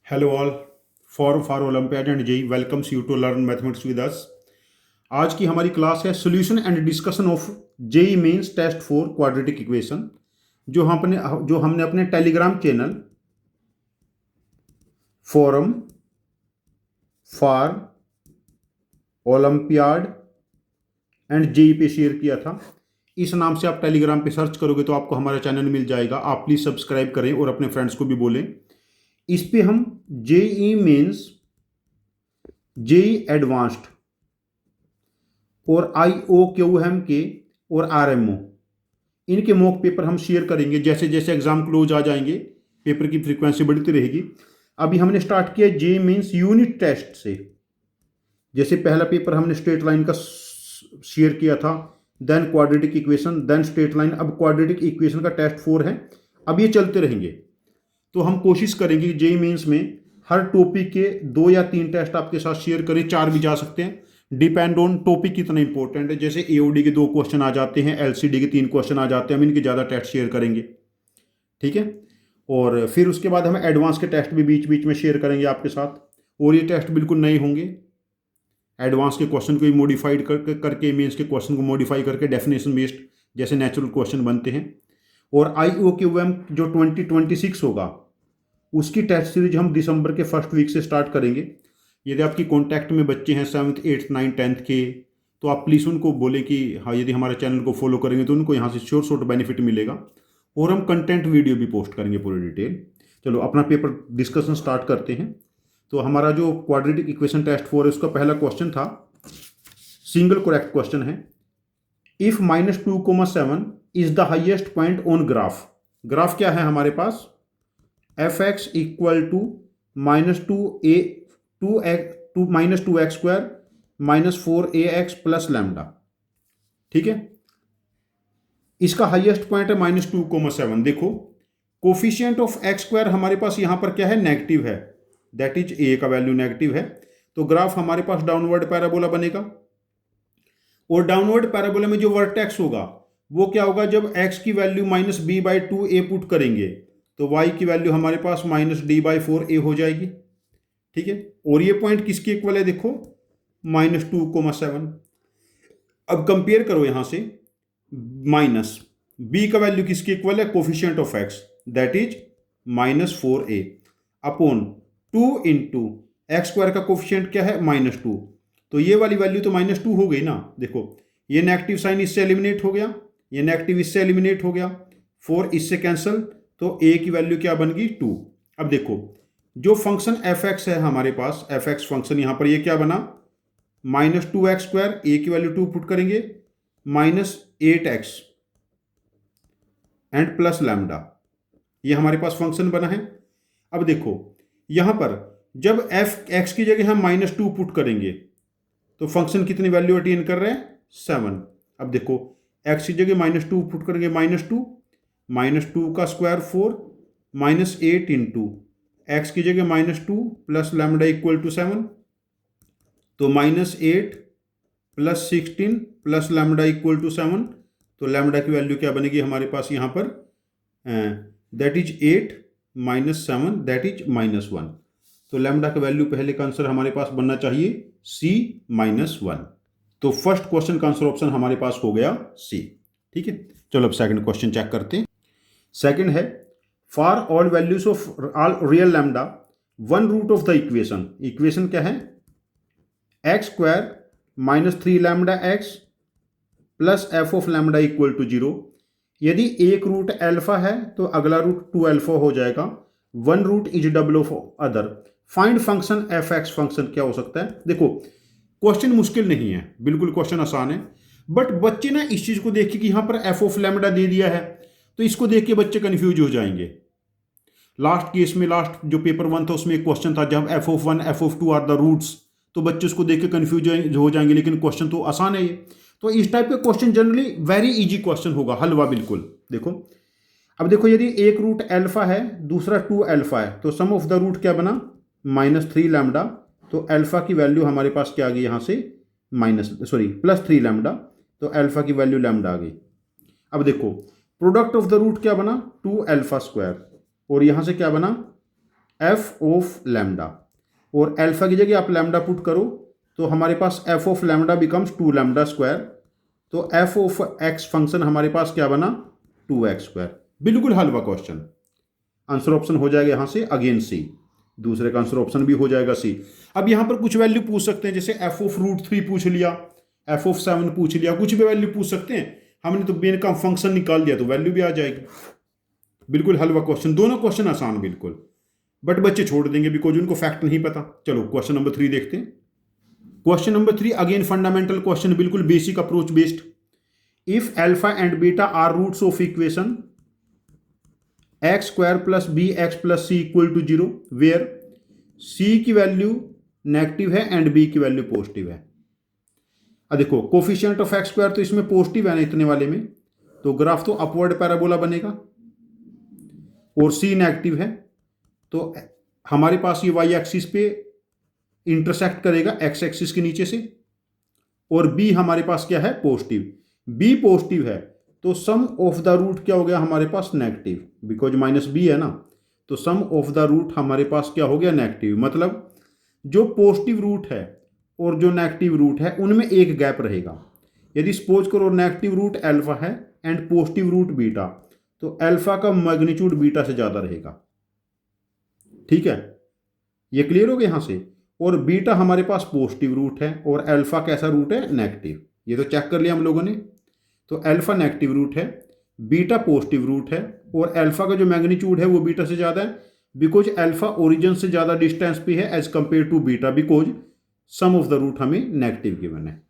Hello all for olympiad and JEE welcomes you to learn mathematics with us. आज की हमारी class है solution and discussion of JEE mains test for quadratic equation, जो हमने अपने Telegram channel forum for olympiad and JEE पे share किया था। इस नाम से आप टेलीग्राम पे सर्च करोगे तो आपको हमारा चैनल मिल जाएगा। आप प्लीज़ सब्सक्राइब करें और अपने फ्रेंड्स को भी बोलें। इस पे हम जेई मेंस, जेई एडवांस्ड और IOQM के और RMO इनके मॉक पेपर हम शेयर करेंगे। जैसे जैसे एग्जाम क्लोज आ जाएंगे पेपर की फ्रीक्वेंसी बढ़ती रहेगी। अभी हमने स्टार्ट किया जेई मेंस यूनिट टेस्ट से। जैसे पहला पेपर हमने स्ट्रेट लाइन का शेयर किया था, then quadratic equation, then straight line. अब क्वाड्रेटिक इक्वेशन का टेस्ट 4 है। अब ये चलते रहेंगे। तो हम कोशिश करेंगे जेई मेंस में हर टॉपिक के 2 या 3 टेस्ट आपके साथ शेयर करें। 4 भी जा सकते हैं, डिपेंड ऑन टॉपिक कितना इंपॉर्टेंट है। जैसे AOD के 2 क्वेश्चन आ जाते हैं, LCD के 3 क्वेश्चन आ जाते हैं, हम इनके ज़्यादा टेस्ट शेयर करेंगे। ठीक है। और फिर उसके बाद हम एडवांस के टेस्ट भी बीच बीच में शेयर करेंगे आपके साथ। और ये टेस्ट बिल्कुल नए होंगे। एडवांस के क्वेश्चन को मॉडिफाइड करके मेंस के क्वेश्चन को मॉडिफाई करके डेफिनेशन बेस्ड जैसे नेचुरल क्वेश्चन बनते हैं। और IOQM जो 2026 होगा उसकी टेस्ट सीरीज हम दिसंबर के फर्स्ट वीक से स्टार्ट करेंगे। यदि आपकी कॉन्टैक्ट में बच्चे हैं 7th 8th 9th 10th के, तो आप प्लीज़ उनको बोलें कि हाँ, यदि हमारे चैनल को फॉलो करेंगे तो उनको यहाँ से शॉर्ट बेनिफिट मिलेगा। और हम कंटेंट वीडियो भी पोस्ट करेंगे पूरी डिटेल। चलो अपना पेपर डिस्कशन स्टार्ट करते हैं। तो हमारा जो क्वाड्रेटिक इक्वेशन टेस्ट 4 है उसका पहला क्वेश्चन था, सिंगल करेक्ट क्वेश्चन है। If -2,7 is the highest point on graph. Graph क्या है हमारे पास? fx equal to -2x square -4ax plus lambda. ठीक है। इसका हाईएस्ट पॉइंट है -2,7। देखो कोफिशिएंट ऑफ एक्स स्क्वायर हमारे पास यहां पर क्या है? नेगेटिव है, दैट इज a का वैल्यू नेगेटिव है। तो ग्राफ हमारे पास डाउनवर्ड पैराबोला बनेगा। और डाउनवर्ड पैराबोला में जो वर्टेक्स होगा वो क्या होगा? जब x की वैल्यू -b/2a पुट करेंगे तो y की वैल्यू हमारे पास -d/4a हो जाएगी। ठीक है। और ये पॉइंट किसके इक्वल है? देखो -2,7। अब कंपेयर करो यहां से, माइनस b का वैल्यू किसके इक्वल है? Coefficient of x, that is -4a upon 2 into x square का कोफिशिएंट क्या है? -2। तो ये वाली वैल्यू तो -2 हो गई ना। देखो ये नेगेटिव साइन इससे एलिमिनेट हो गया, ये नेगेटिव इससे एलिमिनेट हो गया, 4 इससे कैंसिल, तो a की वैल्यू क्या बन गई? 2। अब देखो जो फंक्शन fx है हमारे पास, fx फंक्शन यहां पर ये क्या बना? -2x स्क्वायर, a की वैल्यू 2 पुट करेंगे, -8x एंड प्लस लैम्डा। ये हमारे पास फंक्शन बना है। अब देखो यहां पर जब x की जगह हम -2 पुट करेंगे तो फंक्शन कितनी वैल्यू अटेन कर रहे हैं? 7। अब देखो x की जगह -2 पुट करेंगे, -2 का स्क्वायर 4 -8 इंटू एक्स की जगह -2 प्लस लैम्डा इक्वल टू 7। तो -8 plus 16 plus lambda equal to 7। तो लैम्डा की वैल्यू क्या बनेगी हमारे पास यहाँ पर? That is 8 - 7 that is -1। तो लैम्डा का वैल्यू पहले का आंसर हमारे पास बनना चाहिए C -1। तो फर्स्ट क्वेश्चन का आंसर ऑप्शन हमारे पास हो गया C। ठीक है। चलो अब सेकंड क्वेश्चन चेक करते हैं। सेकंड है, for all values of all real lambda one root of the equation. Equation क्या है? X square -3 lambda x plus f of lambda equal to 0। यदि एक रूट अल्फा है तो अगला रूट 2 अल्फा हो जाएगा। One root is double of other. Find function fx। Function क्या हो सकता है? देखो क्वेश्चन मुश्किल नहीं है, बिल्कुल क्वेश्चन आसान है। बट बच्चे ना इस चीज को देख के कि यहां पर एफ ऑफ लैम्डा दे दिया है तो इसको देख के बच्चे कंफ्यूज हो जाएंगे। लास्ट केस में, लास्ट जो पेपर 1 था उसमें एक क्वेश्चन था जब f(1) f(2) are the roots, तो बच्चे उसको देख के कंफ्यूज हो जाएंगे। लेकिन क्वेश्चन तो आसान है ये। तो इस टाइप के question generally very easy question होगा, हलवा बिल्कुल। देखो अब देखो यदि एक रूट अल्फा है दूसरा 2 अल्फा है तो सम ऑफ द रूट क्या बना? -3 लैम्डा। तो अल्फा की वैल्यू हमारे पास क्या आ गई यहाँ से? +3 लैम्डा। तो अल्फा की वैल्यू लैम्डा आ गई। अब देखो प्रोडक्ट ऑफ द रूट क्या बना? 2 अल्फा स्क्वायर। और यहां से क्या बना? एफ ऑफ लैम्डा, और अल्फा की जगह आप लैम्डा पुट करो तो हमारे पास F of lambda becomes 2 lambda square. तो एफ ऑफ एक्स फंक्शन हमारे पास क्या बना, 2x²। बिल्कुल हल हुआ क्वेश्चन। आंसर ऑप्शन हो जाएगा यहाँ से अगेन सी, दूसरे का आंसर ऑप्शन भी हो जाएगा सी। अब यहाँ पर कुछ वैल्यू पूछ सकते हैं, जैसे एफ ऑफ √3 पूछ लिया, एफ ऑफ 7 पूछ लिया, कुछ भी वैल्यू पूछ सकते हैं। हमने तो मेन का फंक्शन निकाल दिया तो वैल्यू भी आ जाएगी। बिल्कुल हल हुआ क्वेश्चन, दोनों क्वेश्चन आसान बिल्कुल, बट बच्चे छोड़ देंगे बिकॉज उनको फैक्ट नहीं पता। चलो क्वेश्चन नंबर 3 देखते हैं। Question number 3 again fundamental question, बिल्कुल basic approach based. If alpha and beta are roots of equation x² + bx + c = 0 where c की वैल्यू नेगेटिव है एंड b की वैल्यू पॉजिटिव है। अब देखो कोफिशिएंट ऑफ x² तो इसमें पॉजिटिव है ना इतने वाले में, तो ग्राफ तो अपवर्ड पैराबोला बनेगा, और c नेगेटिव है तो हमारे पास ये y एक्सिस पे इंटरसेक्ट करेगा x एक्सिस के नीचे से, और b हमारे पास क्या है, पॉजिटिव। b पॉजिटिव है तो सम ऑफ द रूट क्या हो गया हमारे पास, नेगेटिव, बिकॉज -b है ना, तो सम ऑफ द रूट हमारे पास क्या हो गया, नेगेटिव। मतलब जो पॉजिटिव रूट है और जो नेगेटिव रूट है उनमें एक गैप रहेगा। यदि सपोज करो नेगेटिव रूट अल्फा है एंड पॉजिटिव रूट बीटा, तो अल्फा का मैग्नीट्यूड बीटा से ज़्यादा रहेगा। ठीक है, ये क्लियर हो गया यहाँ से। और बीटा हमारे पास पॉजिटिव रूट है और अल्फा कैसा रूट है, नेगेटिव। ये तो चेक कर लिया हम लोगों ने। तो अल्फा नेगेटिव रूट है, बीटा पॉजिटिव रूट है, और अल्फा का जो मैग्नीट्यूड है वो बीटा से ज़्यादा है, बिकॉज अल्फा ओरिजिन से ज़्यादा डिस्टेंस पे है as compare to beta, because sum of the root हमें नेगेटिव गिवन है।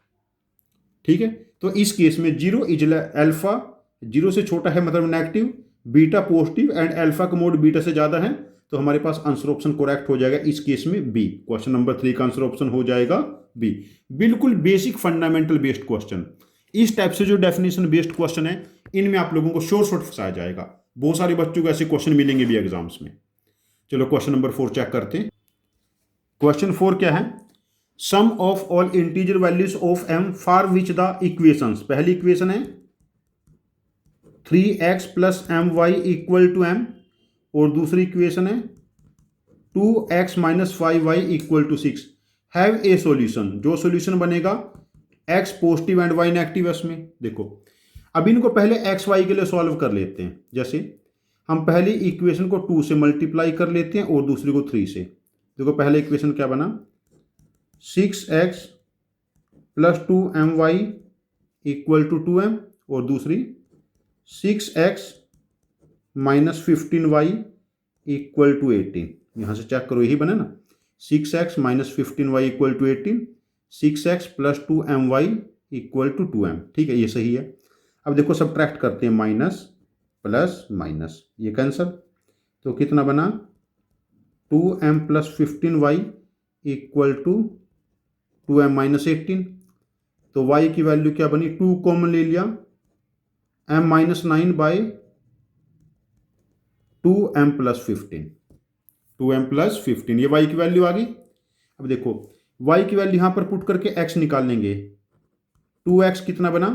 ठीक है, तो इस केस में 0 इज अल्फा 0 से छोटा है मतलब negative, beta positive and alpha का मोड बीटा से ज़्यादा है, तो हमारे पास आंसर ऑप्शन करेक्ट हो जाएगा इस केस में बी। क्वेश्चन नंबर 3 का आंसर ऑप्शन हो जाएगा बी। बिल्कुल बेसिक फंडामेंटल बेस्ड क्वेश्चन। इस टाइप से जो डेफिनेशन बेस्ड क्वेश्चन है इनमें आप लोगों को शॉर्ट फंसाया जाएगा। बहुत सारे बच्चों को ऐसे क्वेश्चन मिलेंगे भी एग्जाम्स में। चलो क्वेश्चन नंबर 4 चेक करते हैं। क्वेश्चन 4 क्या है, sum of all integer values of m for which the equations. पहली इक्वेशन है 3x + my = m, और दूसरी इक्वेशन है 2x - 5y = 6 have a solution. जो सॉल्यूशन बनेगा x positive and y negative है उसमें। देखो अब इनको पहले x y के लिए सॉल्व कर लेते हैं। जैसे हम पहली इक्वेशन को 2 से मल्टीप्लाई कर लेते हैं और दूसरी को 3 से। देखो पहले इक्वेशन क्या बना, 6x + 2my = 2m, और दूसरी 6x - 15y = 18। यहाँ से चेक करो, यही बना ना, 6x - 15y = 18, 6x + 2my = 2m। ठीक है, ये सही है। अब देखो सब्ट्रैक्ट करते हैं, माइनस प्लस माइनस, ये कैंसल, तो कितना बना, 2m + 15y = 2m - 18। तो y की वैल्यू क्या बनी, 2 कॉमन ले लिया, m - 9 बाई 2m + 15, 2m + 15, ये y की वैल्यू आ गई। अब देखो y की वैल्यू यहां पर पुट करके x निकाल लेंगे, 2x कितना बना,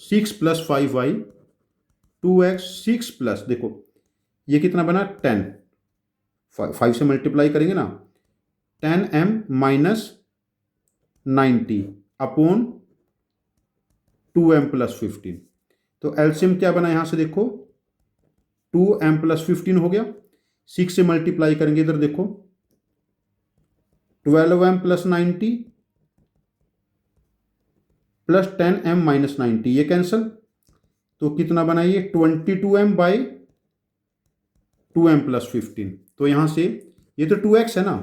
6 + 5y, 2x 6 प्लस, देखो ये कितना बना, 10, 5 से मल्टीप्लाई करेंगे ना, 10m - 90 अपॉन 2m + 15। तो एलसीएम क्या बना, यहां से देखो 2m + 15 हो गया, 6 से मल्टीप्लाई करेंगे इधर देखो 12m + 90 प्लस 10m - 90, ये कैंसल, तो कितना बनाइए, 22m बाई 2m + 15। तो यहां से ये तो 2x है ना,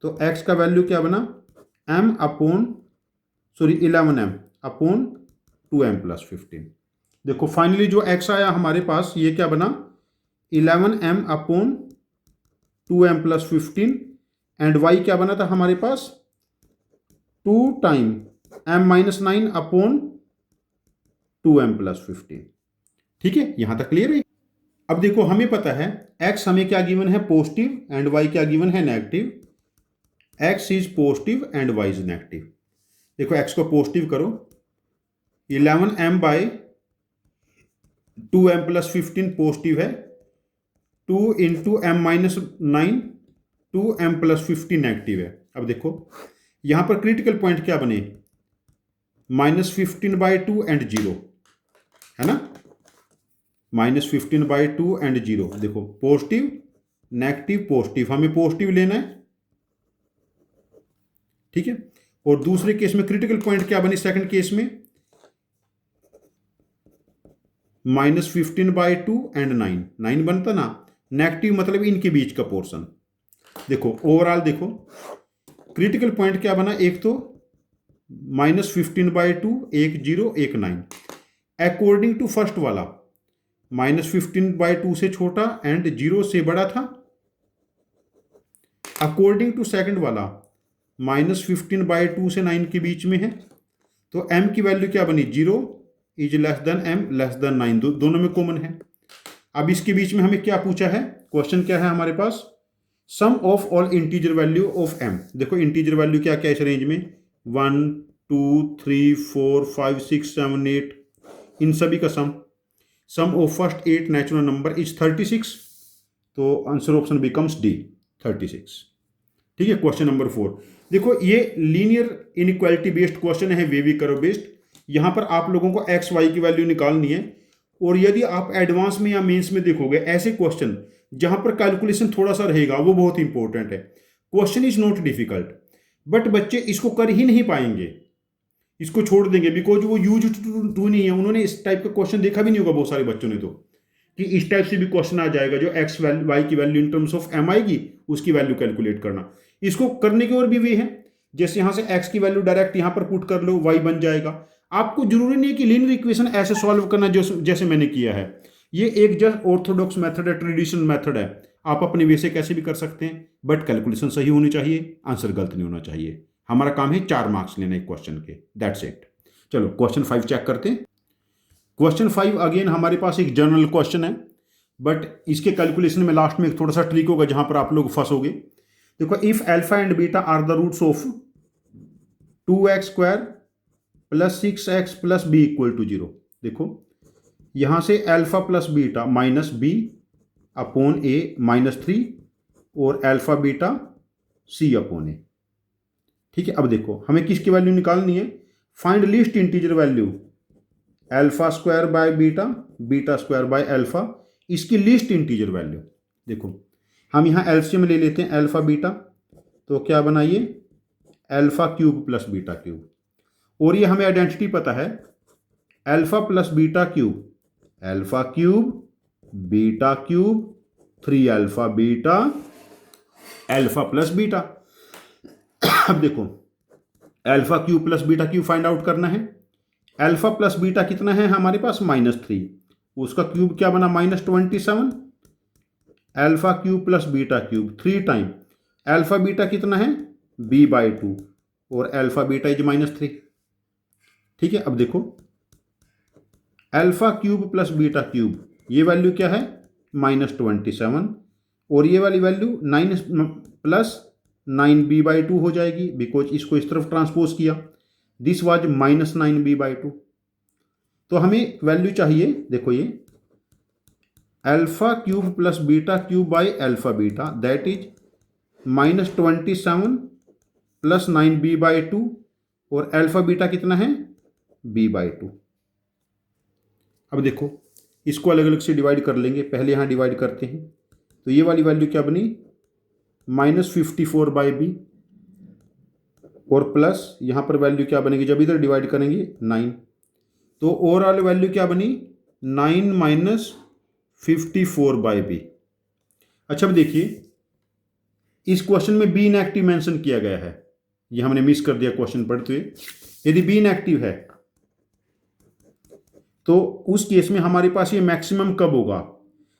तो x का वैल्यू क्या बना, 11m अपॉन 2m + 15। देखो फाइनली जो x आया हमारे पास ये क्या बना, 11m upon 2m + 15, and y क्या बना था हमारे पास, 2 टाइम m - 9 अपॉन 2m + 15। ठीक है, यहां तक क्लियर है। अब देखो हमें पता है x हमें क्या गिवन है, पॉजिटिव, एंड y क्या गिवन है, negative. x is positive and y is negative. देखो x को पॉजिटिव करो, 11m बाई 2m + 15 पॉजिटिव है, 2 into m minus 9 two m plus 50 negative है। अब देखो यहाँ पर क्रिटिकल पॉइंट क्या बने, -15/2 एंड 0 है ना, -15/2 एंड 0। देखो पॉजिटिव नेगेटिव पॉजिटिव, हमें पॉजिटिव लेना है, ठीक है। और दूसरे केस में क्रिटिकल पॉइंट क्या बनी, सेकंड केस में -15/2 एंड 9 बनता ना, नेगेटिव मतलब इनके बीच का पोर्शन। देखो ओवरऑल देखो क्रिटिकल पॉइंट क्या बना, एक तो -15/2, एक 0 एक 9। अकॉर्डिंग टू फर्स्ट वाला -15/2 से छोटा एंड 0 से बड़ा था। अकॉर्डिंग टू सेकंड वाला -15/2 से 9 के बीच में है। तो m की वैल्यू क्या बनी, 0 is less than m less than 9, दोनों में कॉमन है। अब इसके बीच में हमें क्या पूछा है, क्वेश्चन क्या है हमारे पास, sum of all integer value of m। देखो इंटीजर वैल्यू क्या क्या इस रेंज में, 1 2 3 4 5 6 7 8, इन सभी का sum of first 8 natural number is 36। तो आंसर ऑप्शन बिकम्स डी 36। ठीक है। क्वेश्चन नंबर 4 देखो, ये लीनियर इनइक्वालिटी बेस्ड क्वेश्चन है, वेवी कर्व बेस्ड। यहाँ पर आप लोगों को एक्स वाई की वैल्यू निकालनी है। और यदि आप एडवांस में या मेंस में देखोगे ऐसे क्वेश्चन जहां पर कैलकुलेशन थोड़ा सा रहेगा, वो बहुत इंपॉर्टेंट है। Question is not difficult, but बच्चे इसको कर ही नहीं पाएंगे, इसको छोड़ देंगे, बिकॉज वो यूज टू नहीं है। उन्होंने इस टाइप का क्वेश्चन देखा भी नहीं होगा बहुत सारे बच्चों ने, तो कि इस टाइप से भी क्वेश्चन आ जाएगा जो एक्स वाई की value in terms of m आएगी, उसकी वैल्यू कैलकुलेट करना। इसको करने के और भी वे हैं, जैसे यहां से एक्स की वैल्यू डायरेक्ट यहां पर पुट कर लो, वाई बन जाएगा। आपको जरूरी नहीं है कि लीनियर इक्वेशन ऐसे सॉल्व करना जो जैसे मैंने किया है। ये एक जस्ट ऑर्थोडॉक्स मेथड है, ट्रेडिशनल मेथड है, आप अपने वे से कैसे भी कर सकते हैं, बट कैलकुलेशन सही होनी चाहिए, आंसर गलत नहीं होना चाहिए। हमारा काम है 4 मार्क्स लेना एक क्वेश्चन के, दैट्स इट। चलो क्वेश्चन 5 चेक करते हैं। क्वेश्चन 5 अगेन हमारे पास एक जनरल क्वेश्चन है, बट इसके कैलकुलेशन में लास्ट में थोड़ा सा ट्रिक होगा जहां पर आप लोग फंसोगे। देखो, if alpha and beta are the roots of 2x² + 6x + b = 0। देखो यहां से अल्फा प्लस बीटा -b/a -3 और अल्फा बीटा c/a। ठीक है। अब देखो हमें किसकी वैल्यू निकालनी है, find least integer value α² beta β² इसकी लीस्ट इंटीजर वैल्यू। देखो हम यहाँ एलसीएम ले लेते हैं अल्फा बीटा, तो क्या बनाइए α³ + β³। और ये हमें आइडेंटिटी पता है, alpha plus β³ α³ β³ 3α beta alpha plus beta. अब देखो α³ + β³ फाइंड आउट करना है। अल्फा प्लस बीटा कितना है हमारे पास, -3, उसका क्यूब क्या बना -27। α³ + β³ 3 टाइम अल्फा बीटा कितना है b/2 और अल्फा बीटा इज -3। ठीक है। अब देखो α³ + β³ ये वैल्यू क्या है -27, और ये वाली वैल्यू 9 + 9b/2 हो जाएगी, बिकॉज इसको इस तरफ ट्रांसपोज किया, दिस वाज -9b/2। तो हमें वैल्यू चाहिए, देखो ये α³ + β³ by alpha beta, that is -27 + 9b/2 और अल्फा बीटा कितना है b/2। अब देखो इसको अलग अलग से डिवाइड कर लेंगे, पहले यहाँ डिवाइड करते हैं। तो ये वाली वैल्यू क्या बनी -54/b और प्लस यहाँ पर वैल्यू क्या बनेगी जब इधर डिवाइड करेंगे 9। तो ओवरऑल वैल्यू क्या बनी 9 - 54/b। अच्छा अब देखिए इस क्वेश्चन में b नेगेटिव मेंशन किया गया है, ये हमने मिस कर दिया क्वेश्चन पढ़ते हुए। यदि b नेगेटिव है तो उस केस में हमारे पास ये मैक्सिमम कब होगा,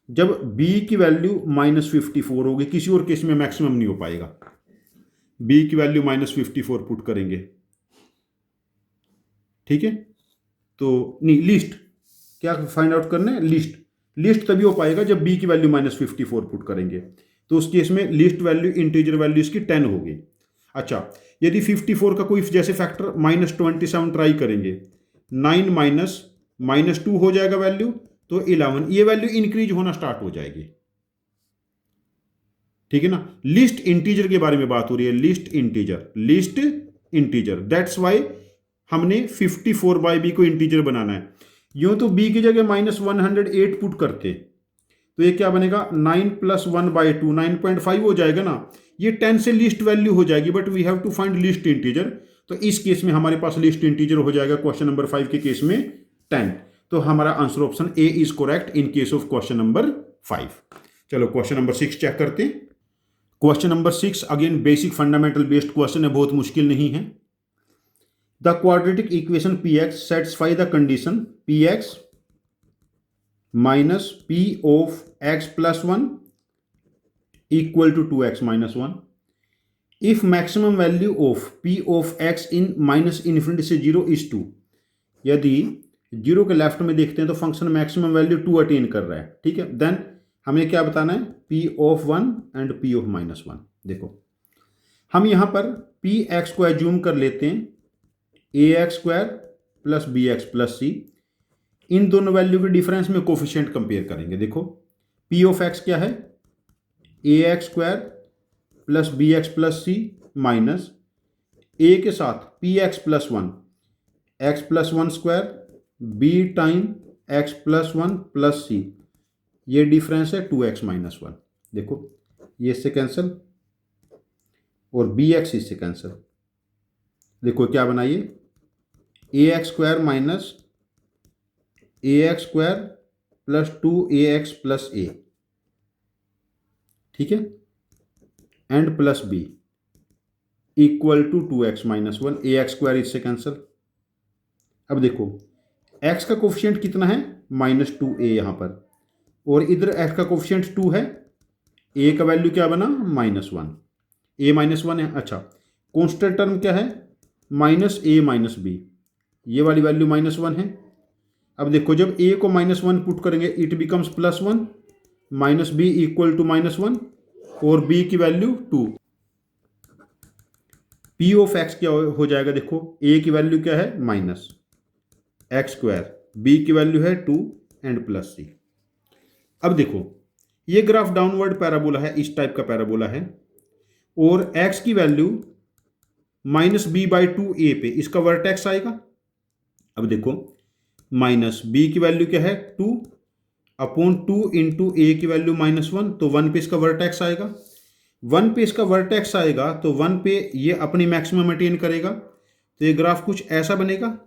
जब b की वैल्यू -54 होगी। किसी और केस में मैक्सिमम नहीं हो पाएगा। b की वैल्यू -54 पुट करेंगे, ठीक है। तो नहीं, लिस्ट क्या फाइंड आउट करना है, लिस्ट तभी हो पाएगा जब b की वैल्यू -54 पुट करेंगे। तो उस केस में लिस्ट वैल्यू इंटीजर वैल्यू इसकी 10 होगी। अच्छा यदि 54 का कोई जैसे फैक्टर -27 ट्राई करेंगे, 9 - -2 हो जाएगा वैल्यू, तो 11, ये वैल्यू इंक्रीज होना स्टार्ट हो जाएगी। ठीक है ना। लिस्ट इंटीजर के बारे में बात हो रही है, लिस्ट इंटीजर, दैट्स वाई हमने 54/b को इंटीजर बनाना है। यूं तो b की जगह -108 पुट करते तो ये क्या बनेगा, 9 + 1/2 9.5 हो जाएगा ना। ये 10 से लिस्ट वैल्यू हो जाएगी, but we have to find least integer. तो इस केस में हमारे पास लिस्ट इंटीजर हो जाएगा क्वेश्चन नंबर 5 के केस में 10। तो हमारा answer option A is correct in case of question number 5। चलो क्वेश्चन नंबर 6 चेक करते हैं। Question number 6 again basic fundamental based question है, बहुत मुश्किल नहीं है। The quadratic equation px satisfy the condition px minus p of x plus 1 equal to 2x minus 1 if maximum value of p of x in minus infinity से 0 is 2। यदि 0 के left में देखते हैं तो फंक्शन मैक्सिमम वैल्यू 2 अटेन कर रहा है, ठीक है। देन हमें क्या बताना है, p of 1 and p of minus 1। देखो हम यहां पर px को एज्यूम कर लेते हैं ax² plus bx plus c। इन दोनों वैल्यू के डिफरेंस में कोफिशिएंट कंपेयर करेंगे। देखो p ऑफ x क्या है, ax² plus bx plus c minus a के साथ px plus 1 x plus 1² b time x plus 1 plus c, ये डिफरेंस है 2x माइनस 1। देखो ये इससे कैंसिल और bx इससे कैंसिल। देखो क्या बनाइए, ax² minus ax² plus 2ax plus a, ठीक है, and plus b equal to 2x minus 1, ax² इससे कैंसिल। अब देखो x का कोफिशिएंट कितना है, -2a यहां पर, और इधर x का कोफिशिएंट 2 है, a का वैल्यू क्या बना, -1, a -1 है। अच्छा कांस्टेंट टर्म क्या है, -a माइनस b, ये वाली वैल्यू -1 है। अब देखो जब a को -1 पुट करेंगे it becomes +1 minus b equal to -1 और b की वैल्यू 2। p ऑफ x क्या हो जाएगा, देखो a की वैल्यू क्या है -x², b की वैल्यू है 2 एंड प्लस c। अब देखो ये ग्राफ डाउनवर्ड पैराबोला है, इस टाइप का पैराबोला है, और x की वैल्यू -b/2a पे इसका वर्टेक्स आएगा। अब देखो माइनस b की वैल्यू क्या है 2 अपॉन 2 इंटू a की वैल्यू -1, तो 1 पे इसका वर्टेक्स आएगा। 1 पे इसका वर्टेक्स आएगा तो 1 पे ये अपनी मैक्सिमम अटेन करेगा, तो ये ग्राफ कुछ ऐसा बनेगा।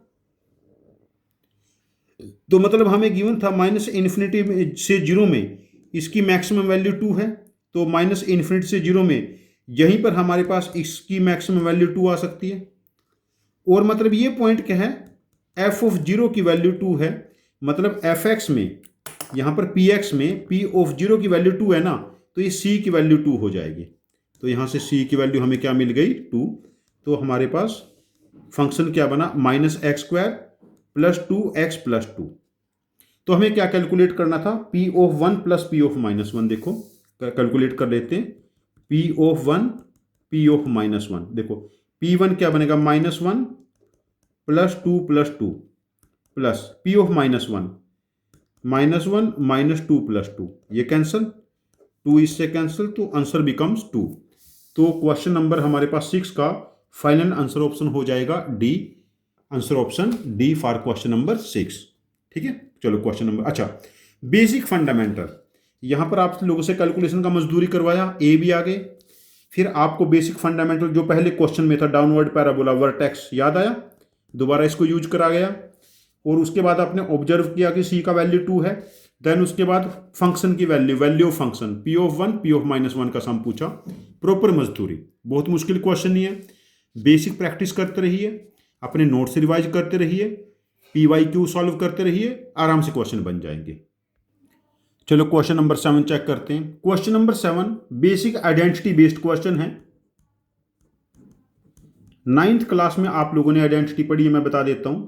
तो मतलब हमें गिवन था -∞ से 0 में इसकी मैक्सिमम वैल्यू 2 है, तो -∞ से 0 में यहीं पर हमारे पास इसकी मैक्सिमम वैल्यू 2 आ सकती है। और मतलब ये पॉइंट क्या है, f ऑफ 0 की वैल्यू 2 है, मतलब fx में यहाँ पर px में p ऑफ 0 की वैल्यू 2 है ना, तो ये c की वैल्यू 2 हो जाएगी। तो यहाँ से c की वैल्यू हमें क्या मिल गई, 2। तो हमारे पास फंक्शन क्या बना, -x² प्लस 2x प्लस 2। तो हमें क्या कैलकुलेट करना था, p of 1 plus p of -1। देखो कैलकुलेट कर लेते हैं, p ऑफ 1 p ऑफ -1। देखो p1 क्या बनेगा, -1 plus 2 plus 2 plus p of -1 -2 plus 2, ये कैंसिल, 2 इससे कैंसिल, तो आंसर बिकम्स 2। तो क्वेश्चन नंबर हमारे पास 6 का फाइनल आंसर ऑप्शन हो जाएगा D, answer option D for question number 6। ठीक है, चलो क्वेश्चन नंबर, अच्छा बेसिक फंडामेंटल, यहां पर आप लोगों से कैलकुलेशन का मजदूरी करवाया, ए भी आ गए। फिर आपको बेसिक फंडामेंटल जो पहले क्वेश्चन में था डाउनवर्ड पैराबोला वर्टेक्स याद आया, दोबारा इसको यूज करा गया, और उसके बाद आपने ऑब्जर्व किया कि सी का वैल्यू 2 है। देन उसके बाद फंक्शन की value of function p of 1 p of -1 का सम पूछा, प्रॉपर मजदूरी। बहुत मुश्किल क्वेश्चन नहीं है, बेसिक प्रैक्टिस करते रहिए, अपने नोट्स रिवाइज करते रहिए, PYQ सॉल्व करते रहिए, आराम से क्वेश्चन बन जाएंगे। चलो क्वेश्चन नंबर 7 चेक करते हैं। Question number 7 basic identity based question है। 9th क्लास में आप लोगों ने आइडेंटिटी पढ़ी है, मैं बता देता हूं,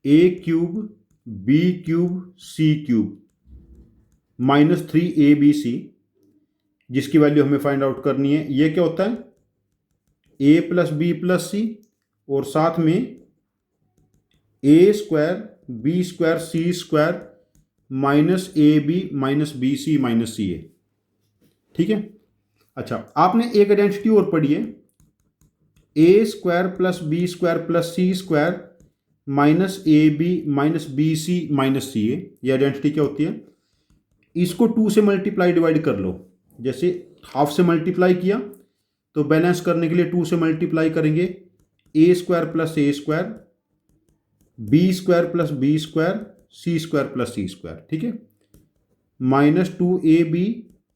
a³ b³ c³ -3abc, जिसकी वैल्यू हमें फाइंड आउट करनी है। ये क्या होता है, a plus b plus c, और साथ में a² b² c² -ab -bc -ca, ठीक है। अच्छा, आपने एक आइडेंटिटी और पढ़ी है, ए square plus B square plus C square minus A B minus B C minus C A. ये आइडेंटिटी क्या होती है? इसको 2 से मल्टीप्लाई डिवाइड कर लो। जैसे हाफ से मल्टीप्लाई किया तो बैलेंस करने के लिए 2 से मल्टीप्लाई करेंगे, A square plus A square B square plus B square C square plus C square. ठीक है, minus 2ab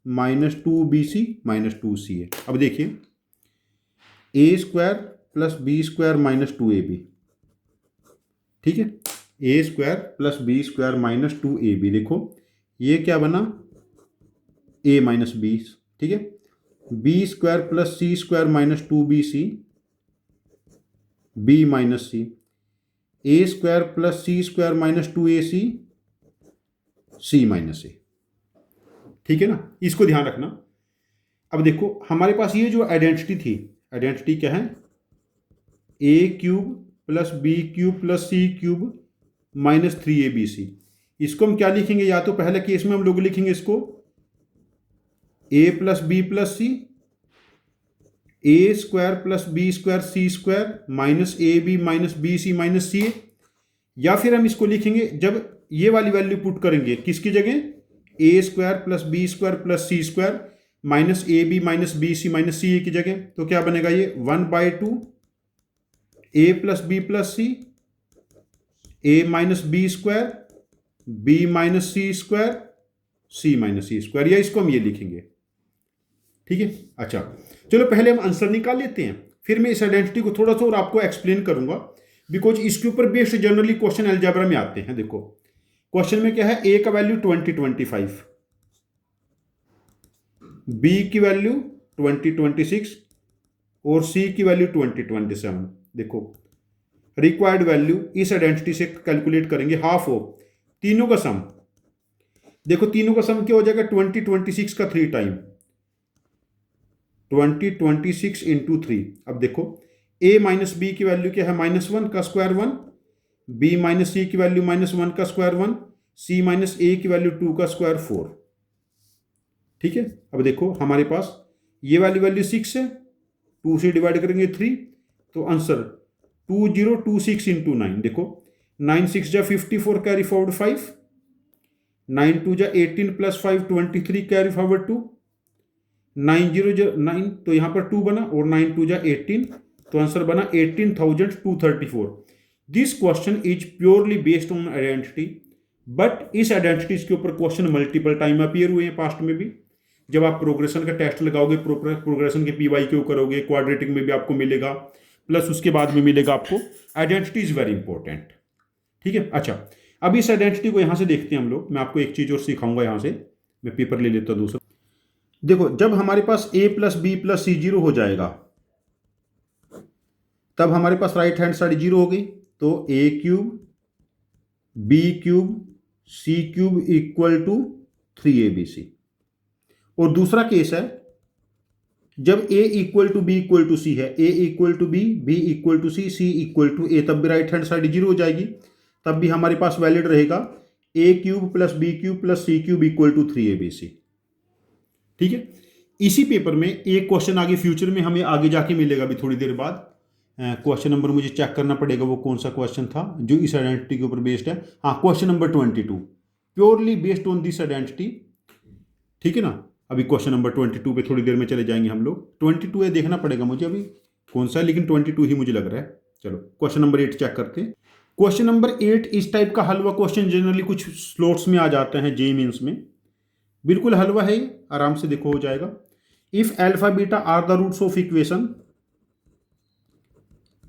minus 2bc minus 2ca। अब देखिए, A square plus B square minus 2ab, ठीक है, ए square plus B square minus 2ab। देखो ये क्या बना, a माइनस बी। ठीक है, B square plus C square minus 2bc B minus C, A square plus C square minus 2ac C minus A. ठीक है ना, इसको ध्यान रखना। अब देखो हमारे पास ये जो आइडेंटिटी थी, आइडेंटिटी क्या है, A cube plus B cube plus C cube minus 3abc। इसको हम क्या लिखेंगे, या तो पहले केस में हम लोग लिखेंगे इसको A plus B plus C, A square plus B square C square minus A B minus B C minus C A. या फिर हम इसको लिखेंगे, जब ये वाली वैल्यू पुट करेंगे किसकी जगह, A square plus B square plus C square minus A B minus B C minus C A की जगह, तो क्या बनेगा ये 1/2 A plus B plus C A minus B square B minus C square C minus C square, या इसको हम ये लिखेंगे। ठीक है, अच्छा चलो पहले हम आंसर निकाल लेते हैं, फिर मैं इस आइडेंटिटी को थोड़ा सा और आपको एक्सप्लेन करूंगा, बिकॉज इसके ऊपर बेस्ड जनरली क्वेश्चन अलजेब्रा में आते हैं। देखो क्वेश्चन में क्या है, ए का वैल्यू 2025, बी की वैल्यू 2026 और सी की वैल्यू 2027। देखो रिक्वायर्ड वैल्यू इस आइडेंटिटी से कैलकुलेट करेंगे, हाफ ऑफ तीनों का सम। देखो तीनों का सम क्या हो जाएगा, 2026 का 3 टाइम 2026 इंटू 3। अब देखो a माइनस बी की वैल्यू क्या है, -1 का स्क्वायर 1, b माइनस सी की वैल्यू -1 का स्क्वायर 1, c माइनस ए की वैल्यू 2 का स्क्वायर 4। ठीक है, अब देखो हमारे पास ये वाली वैल्यू 6 है, 2 से डिवाइड करेंगे 3, तो आंसर 2026 इंटू 9। देखो 9 6 जा 54 कैरी फॉरवर्ड 5, 9 2 जा 18 प्लस 5 23 कैरी फॉरवर्ड 2, 9 0 जा 9 तो यहाँ पर 2 बना, और 9 2 जा 18, तो आंसर बना 18,234। This question is purely based on identity, but इस आइडेंटिटीज के ऊपर क्वेश्चन मल्टीपल टाइम अपीयर हुए हैं पास्ट में भी। जब आप प्रोग्रेशन का टेस्ट लगाओगे, प्रोग्रेशन के PYQ करोगे, क्वाड्रेटिक में भी आपको मिलेगा, प्लस उसके बाद में मिलेगा आपको। Identity is very important. ठीक है, अच्छा अब इस आइडेंटिटी को यहाँ से देखते हैं हम लोग। मैं आपको एक चीज और सिखाऊंगा, यहाँ से मैं पेपर ले लेता हूँ दूसरा। देखो जब हमारे पास a प्लस बी प्लस सी 0 हो जाएगा, तब हमारे पास राइट हैंड साइड 0 हो गई, तो a cube B cube C cube equal to 3abc। और दूसरा केस है, जब a equal to B equal to C है, a equal to B, B equal to C, C equal to a, तब भी राइट हैंड साइड 0 हो जाएगी, तब भी हमारे पास वैलिड रहेगा a cube plus B cube plus C cube equal to 3abc। ठीक है, इसी पेपर में एक क्वेश्चन आगे फ्यूचर में हमें आगे जाके मिलेगा अभी थोड़ी देर बाद। क्वेश्चन नंबर मुझे चेक करना पड़ेगा वो कौन सा क्वेश्चन था जो इस आइडेंटिटी के ऊपर बेस्ड है। हाँ, question number 22 purely based on this identity. ठीक है ना, अभी क्वेश्चन नंबर 22 पे थोड़ी देर में चले जाएंगे हम लोग। 22 है, देखना पड़ेगा मुझे अभी कौन सा है, लेकिन 22 ही मुझे लग रहा है। चलो क्वेश्चन नंबर 8 चेक करते हैं। क्वेश्चन नंबर 8 इस टाइप का हलवा क्वेश्चन जनरली कुछ स्लॉट्स में आ जाते हैं जेईई मेंस में, बिल्कुल हलवा है, आराम से देखो हो जाएगा। If alpha beta are the roots of equation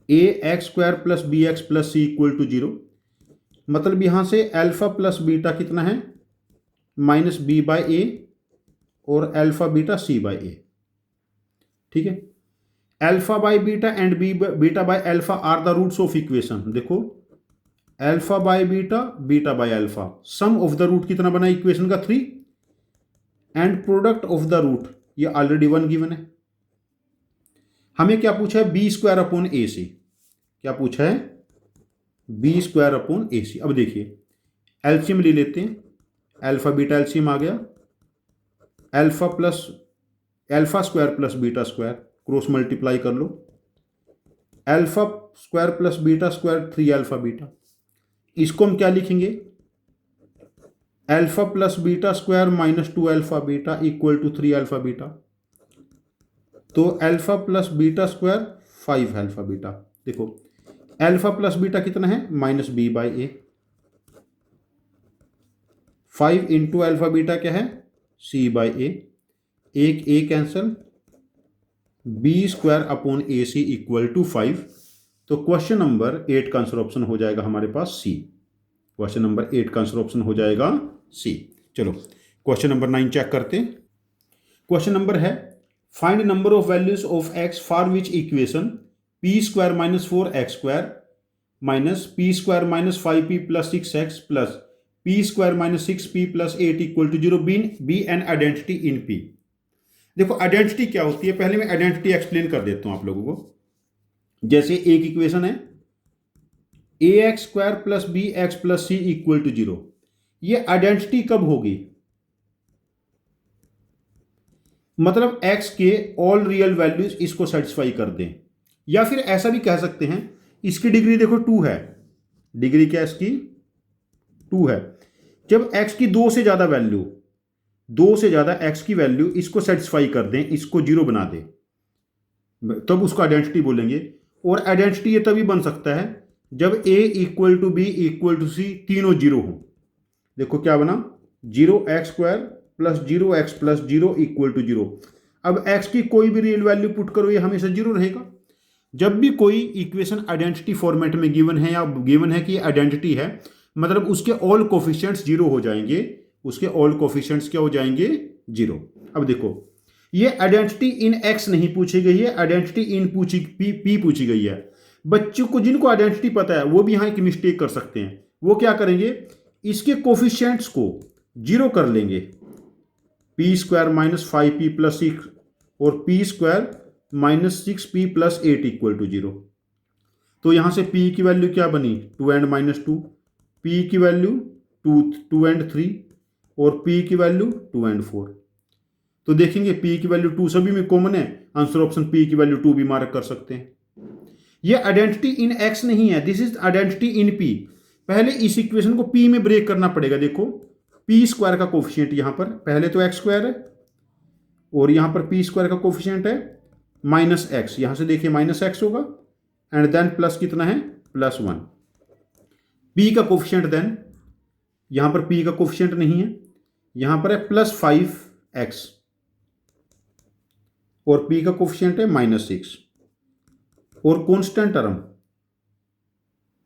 ax square plus B x plus C equal to 0, मतलब यहां से अल्फा प्लस बीटा कितना है, -b/a और अल्फा बीटा c/a। ठीक है, alpha by beta and beta by alpha are the roots of equation. देखो alpha by beta, beta by alpha, sum of the root कितना बना इक्वेशन का 3, and product of the root ये already 1 given है। हमें क्या पूछा है, बी स्क्वायर अपॉन ए सी। क्या पूछा है, बी स्क्वायर अपॉन ए सी। अब देखिए एलसीएम ले लेते हैं, अल्फा बीटा एलसीएम आ गया, alpha plus alpha square plus beta square, cross multiply कर लो, alpha square plus beta square 3 alpha beta. इसको हम क्या लिखेंगे, alpha plus beta square minus 2 alpha beta equal to 3 alpha beta. तो alpha plus beta square 5 alpha beta. देखो alpha plus beta कितना है, minus B by A. 5 into alpha beta क्या है, सी बाई ए। एक A cancel, B square upon A c equal to 5। तो question number 8 का answer option हो जाएगा हमारे पास सी। क्वेश्चन नंबर 8 का आंसर ऑप्शन हो जाएगा सी। चलो क्वेश्चन नंबर 9 चेक करते हैं। क्वेश्चन नंबर है find number of values of x for which equation p square minus 4x square minus p square minus 5p plus 6x plus p square minus 6p plus 8 equal to 0 be an identity in p. देखो identity क्या होती है, पहले मैं identity explain कर देता हूं आप लोगों को। जैसे एक इक्वेशन है A x square plus B x plus C equal to 0, ये आइडेंटिटी कब होगी, मतलब x के ऑल रियल वैल्यूज इसको सेटिस्फाई कर दें। या फिर ऐसा भी कह सकते हैं इसकी डिग्री देखो 2 है, डिग्री क्या इसकी 2 है। जब x की 2 से ज्यादा वैल्यू, 2 से ज्यादा x की वैल्यू इसको सेटिस्फाई कर दें, इसको 0 बना दे, तब उसको आइडेंटिटी बोलेंगे। और आइडेंटिटी ये तभी बन सकता है जब a equal to B equal to C तीनों 0 हो। देखो क्या बना, 0x square plus 0x plus 0 equal to 0। अब x की कोई भी रियल वैल्यू पुट करो, ये हमेशा 0 रहेगा। जब भी कोई इक्वेशन आइडेंटिटी फॉर्मेट में गिवन है या गिवन है कि आइडेंटिटी है, मतलब उसके ऑल कोफिशिएंट्स 0 हो जाएंगे, उसके ऑल कोफिशिएंट्स क्या हो जाएंगे, 0। अब देखो ये आइडेंटिटी इन x नहीं पूछी गई है, आइडेंटिटी इन p पूछी गई है। बच्चों को जिनको आइडेंटिटी पता है वो भी यहाँ एक मिस्टेक कर सकते हैं। वो क्या करेंगे, इसके कोफिशिएंट्स को 0 कर लेंगे, P square minus 5p plus 6 और p square minus 6p plus 8 equal to 0। तो यहां से p की वैल्यू क्या बनी, 2 एंड माइनस 2, p की वैल्यू 2 एंड 3 और p की वैल्यू 2 एंड 4। तो देखेंगे p की वैल्यू 2 सभी में कॉमन है, आंसर ऑप्शन p की वैल्यू 2 भी मार्क कर सकते हैं। यह आइडेंटिटी इन x नहीं है, this is identity in p। पहले इस इक्वेशन को p में ब्रेक करना पड़ेगा। देखो p स्क्वायर का कोफिशिएंट यहां पर पहले तो x स्क्वायर है और यहां पर p स्क्वायर का कोफिशिएंट है माइनस x, यहां से देखिए माइनस x होगा एंड देन प्लस कितना है, प्लस 1। p का कोफिशिएंट देन यहां पर p का कोफिशिएंट नहीं है, यहां पर है प्लस 5x और p का कोफिशिएंट है माइनस 6 और कॉन्स्टेंट टर्म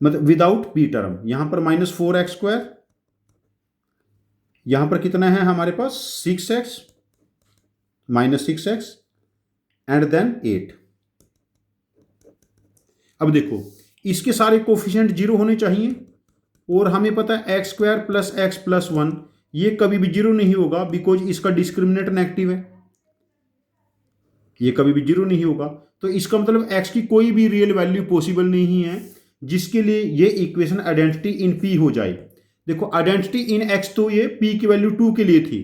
मतलब विदाउट p टर्म यहां पर माइनस 4x स्क्वायर, यहां पर कितना है हमारे पास 6x minus 6x and then 8। अब देखो इसके सारे कोफिशिएंट 0 होने चाहिए और हमें पता है x square plus x plus 1 ये कभी भी 0 नहीं होगा, बिकॉज इसका डिस्क्रिमिनेंट नेगेटिव है, ये कभी भी 0 नहीं होगा। तो इसका मतलब x की कोई भी रियल वैल्यू पॉसिबल नहीं है जिसके लिए ये इक्वेशन आइडेंटिटी इन p हो जाए। देखो आइडेंटिटी इन x तो ये p की वैल्यू 2 के लिए थी,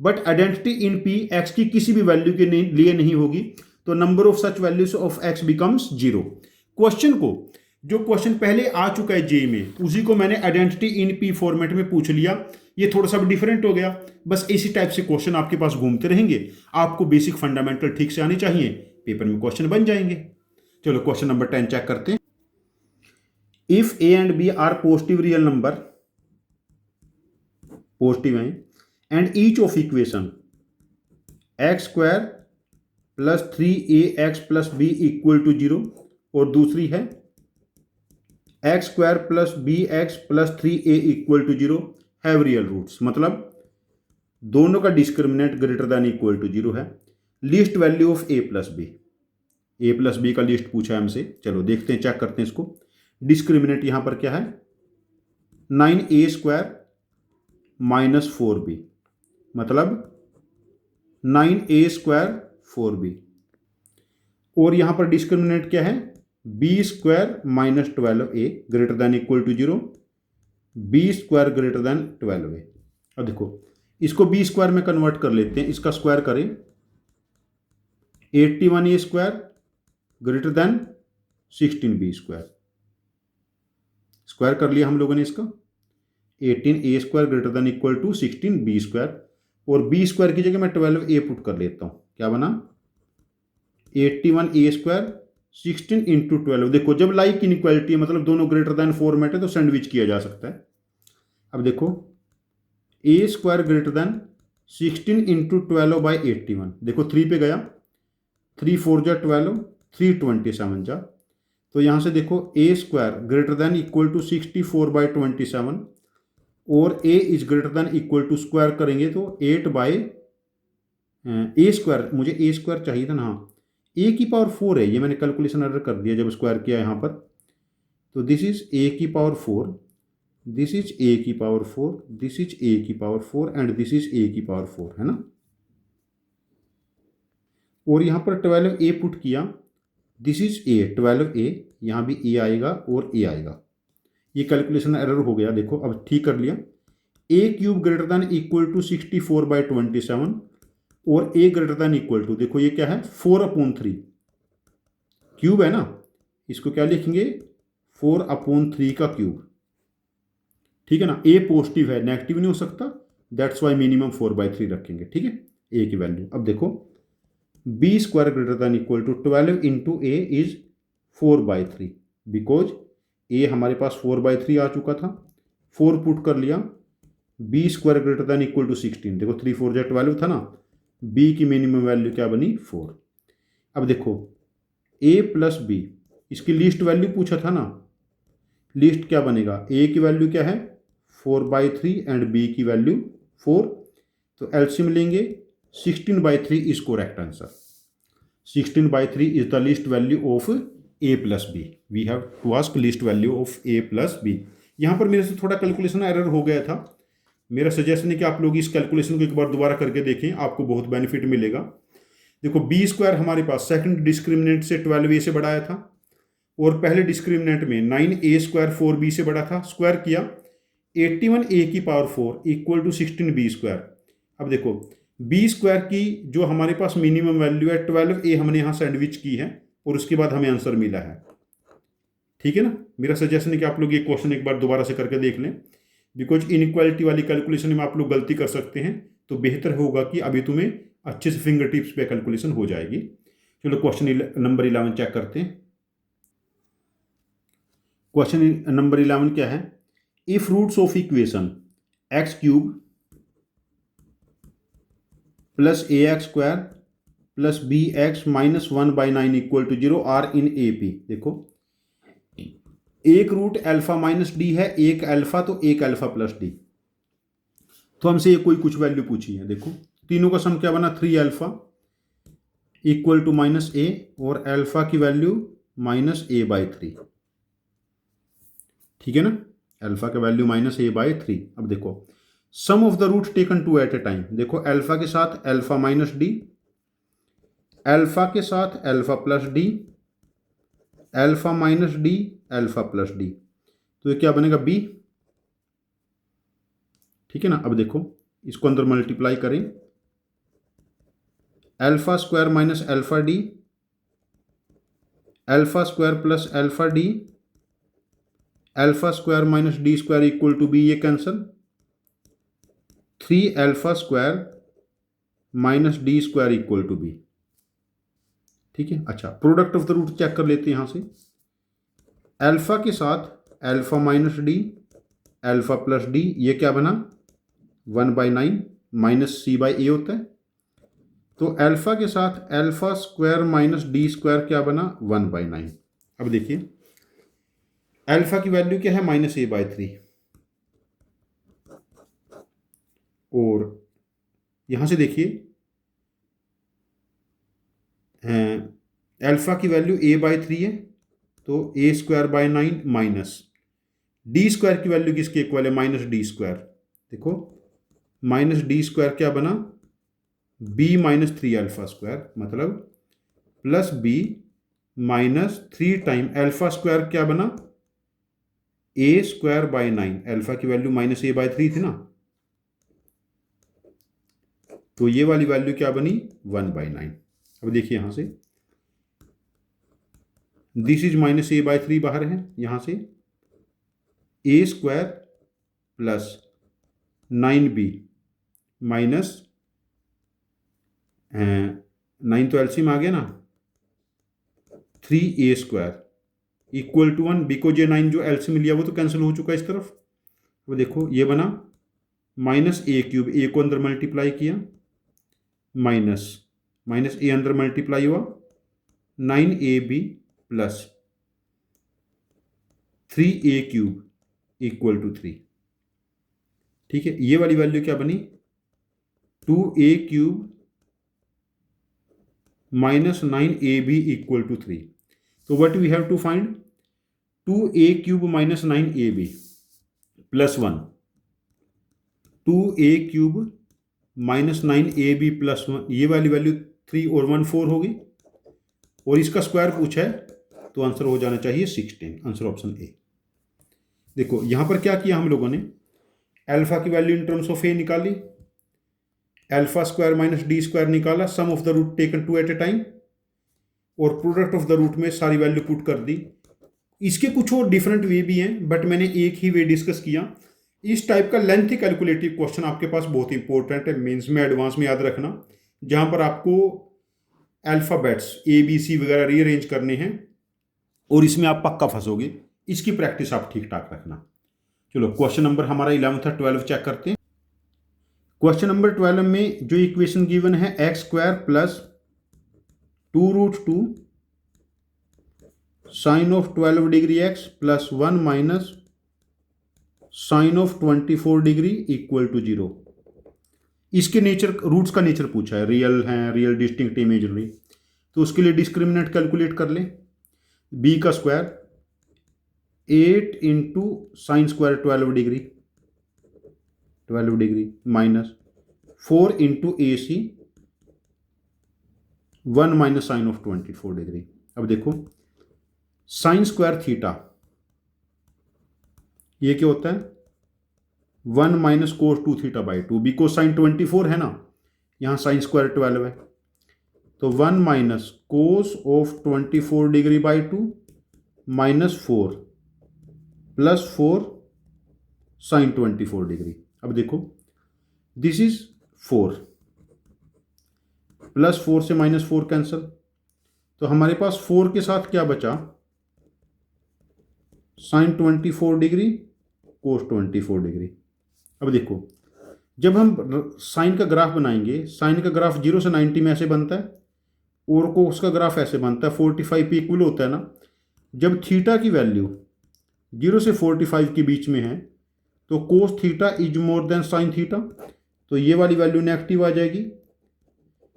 but identity in p x की किसी भी वैल्यू के लिए नहीं होगी, तो number of such values of x becomes 0। Question को जो क्वेश्चन पहले आ चुका है जे में उसी को मैंने आइडेंटिटी इन p फॉर्मेट में पूछ लिया, ये थोड़ा सा डिफरेंट हो गया। बस इसी टाइप से क्वेश्चन आपके पास घूमते रहेंगे, आपको बेसिक फंडामेंटल ठीक से आनी चाहिए, पेपर में क्वेश्चन बन जाएंगे। चलो क्वेश्चन नंबर 10 चेक करते हैं। If a and b are positive real number, positive है, and each of equation X square plus 3ax plus B equal to 0 और दूसरी है x square plus B x plus 3a equal to 0 have real roots, मतलब दोनों का discriminant greater than equal to 0 है। Least value of a plus B का least पूछा है हमसे। चलो देखते हैं, चेक करते हैं इसको। डिस्क्रिमिनेंट यहां पर क्या है, 9a स्क्वायर माइनस 4b, मतलब 9a स्क्वायर 4b। और यहां पर डिस्क्रिमिनेंट क्या है, b square minus 12a greater than equal to 0, b square greater than 12a। अब देखो इसको b स्क्वायर में कन्वर्ट कर लेते हैं, इसका स्क्वायर करें 81a² greater than 16b²। Square कर लिया हम लोगों ने इसका। 18a² greater than equal to 16b², और b² की जगह मैं 12a पुट कर लेता हूँ। क्या बना? 81a² 16 into 12। देखो जब लाइक इनइक्वालिटी है, मतलब दोनों ग्रेटर देन फॉर्मेट है, तो सैंडविच किया जा सकता है। अब देखो a² ग्रेटर देन 16 इंटू 12/81। देखो 3 पे गया, 3 4 जा 12, 3 27 जा। तो यहाँ से देखो a² greater than equal to 64/27, और a is greater than equal to square करेंगे तो 8/a²। मुझे a² चाहिए था ना, हाँ a की पावर 4 है, ये मैंने कैलकुलेशन एरर कर दिया जब स्क्वायर किया यहाँ पर। तो दिस इज a की पावर 4, दिस इज a की पावर 4, दिस इज a की power 4, and this is a की पावर 4, है ना। और यहाँ पर 12a पुट किया, दिस इज a, 12a, यहाँ भी a आएगा और a आएगा। ये कैलकुलेशन एरर हो गया, देखो अब ठीक कर लिया। a³ greater than equal to 64/27, और a greater than equal to, देखो ये क्या है, 4/3 क्यूब है ना, इसको क्या लिखेंगे, 4/3 का क्यूब। ठीक है ना, a पॉजिटिव है, नेगेटिव नहीं हो सकता, दैट्स वाई मिनिमम 4/3 रखेंगे। ठीक है, a की वैल्यू। अब देखो b² greater than equal to 12 into a is 4/3, because a हमारे पास 4/3 आ चुका था, 4 पुट कर लिया। b² greater than equal to 16, देखो 3 4 जा 12 था ना, b की मिनिमम वैल्यू क्या बनी, 4। अब देखो a प्लस b, इसकी लीस्ट वैल्यू पूछा था ना, लीस्ट क्या बनेगा, a की वैल्यू क्या है 4/3 एंड b की वैल्यू 4, तो एलसीएम लेंगे, 16/3 is correct answer. 16/3 is the least value of a plus b। We have to ask least value of a plus b। यहाँ पर मेरे से थोड़ा कैलकुलेशन एरर हो गया था। मेरा सजेशन है कि आप लोग इस कैलकुलेशन को एक बार दोबारा करके देखें, आपको बहुत बेनिफिट मिलेगा। देखो b² हमारे पास सेकंड डिस्क्रिमिनेंट से 12a से बढ़ाया था, और पहले डिस्क्रिमिनेंट में 9a² 4b से बढ़ा था। स्क्वायर किया, 81a की पावर 4 इक्वल टू 16b²। अब देखो b² की जो हमारे पास मिनिमम वैल्यू है 12a हमने यहाँ सैंडविच की है, और उसके बाद हमें आंसर मिला है। ठीक है ना, मेरा सजेशन है कि आप लोग ये क्वेश्चन एक बार दोबारा से करके देख लें, बिकॉज इनइक्वालिटी वाली कैलकुलेशन में आप लोग गलती कर सकते हैं, तो बेहतर होगा कि अभी तुम्हें अच्छे से फिंगर टिप्स पे कैलकुलेशन हो जाएगी। चलो क्वेश्चन नंबर 11 चेक करते हैं। क्वेश्चन नंबर 11 क्या है, if roots of equation x³ plus ax² plus bx minus 1/9 equal to 0 are in AP। देखो एक रूट अल्फा माइनस डी है, एक अल्फा, तो एक अल्फा प्लस डी। तो हमसे ये कोई कुछ वैल्यू पूछी है। देखो तीनों का सम क्या बना, 3 अल्फा इक्वल टू माइनस ए, और अल्फा की वैल्यू माइनस a/3। ठीक है ना, अल्फा का वैल्यू माइनस a/3। अब देखो sum of the root taken 2 at a time. देखो अल्फा के साथ अल्फा माइनस डी, अल्फा के साथ alpha plus D, alpha minus D, alpha plus D, तो ये क्या बनेगा, b। ठीक है ना, अब देखो इसको अंदर मल्टीप्लाई करें, α² minus alpha D, α² plus alpha D, α² minus d² equal to b, ये cancel, 3α² minus d² equal to b। ठीक है, अच्छा product of the root check कर लेते हैं यहां से। अल्फा के साथ alpha minus D, alpha plus D, ये क्या बना 1/9 माइनस c/a होता है। तो अल्फा के साथ α² माइनस d² क्या बना 1/9। अब देखिए अल्फा की वैल्यू क्या है माइनस a/3, और यहां से देखिए अल्फा की वैल्यू a/3 है, तो a²/9 माइनस d² की वैल्यू किसके इक्वल है, माइनस d²। देखो माइनस d² क्या बना b माइनस 3α², मतलब प्लस b माइनस 3 टाइम α² क्या बना a²/9। अल्फा की वैल्यू माइनस a/3 थी ना, तो ये वाली वैल्यू क्या बनी 1/9। अब देखिए यहाँ से दिस इज -a/3 बाहर है, यहाँ से a² प्लस 9b माइनस 9 तो एलसीएम आ गया ना, 3a² इक्वल टू 1, बिकॉज ये 9 जो एलसीएम लिया वो तो कैंसिल हो चुका है इस तरफ। अब देखो ये बना -a³ ए को अंदर मल्टीप्लाई किया, माइनस ए अंदर मल्टीप्लाई हुआ 9ab plus 3a³ equal to 3। ठीक है, ये वाली वैल्यू क्या बनी 2a³ minus 9ab equal to 3। तो what we have to find 2a³ minus 9ab plus 1, 2a³ minus 9ab plus 1, ये वाली वैल्यू 3 और 1 4 होगी, और इसका स्क्वायर पूछा है तो आंसर हो जाना चाहिए 16, आंसर ऑप्शन ए। देखो यहां पर क्या किया हम लोगों ने, अल्फा की value in terms of A निकाली, α² माइनस d² निकाला, sum of the root taken 2 at a time, और प्रोडक्ट ऑफ द रूट में सारी वैल्यू पुट कर दी। इसके कुछ और डिफरेंट वे भी हैं, बट मैंने एक ही वे डिस्कस किया। इस टाइप का लेंथी कैलकुलेटिव क्वेश्चन आपके पास बहुत इंपॉर्टेंट है, मेंस में एडवांस में याद रखना, जहां पर आपको अल्फाबेट्स ABC वगैरह रीअरेंज करने हैं, और इसमें आप पक्का फंसोगे। इसकी प्रैक्टिस आप ठीक ठाक रखना। चलो क्वेश्चन नंबर हमारा 11 था, 12 चेक करते हैं। क्वेश्चन नंबर 12 में जो इक्वेशन गिवन है x² plus 2√2 sine of 12 degree x plus 1 minus sine of 24 degree equal to 0। इसके नेचर, रूट्स का नेचर पूछा है, रियल है, रियल, डिस्टिंक्ट, इमेजिनरी। तो उसके लिए डिस्क्रिमिनेंट कैलकुलेट कर लें। b का square 8 into sine square 12 degree minus 4 into AC 1 minus sine of 24 degree. अब देखो साइन स्क्वायर थीटा, ये क्या होता है 1 minus cos 2 theta by 2, because sign 24 है ना, यहाँ साइन स्क्वायर 12 है, तो 1 minus cos of 24 degree by 2 minus 4 plus 4 sine 24 degree. अब देखो दिस इज 4 प्लस 4 से माइनस 4 कैंसल, तो हमारे पास 4 के साथ क्या बचा साइन 24 डिग्री कोस 24 डिग्री। अब देखो जब हम साइन का ग्राफ बनाएंगे, साइन का ग्राफ 0 से 90 में ऐसे बनता है, और कोस का ग्राफ ऐसे बनता है 45 पे इक्वल होता है ना। जब थीटा की वैल्यू 0 से 45 के बीच में है तो cos theta is more than sine theta, तो ये वाली वैल्यू नेगेटिव आ जाएगी,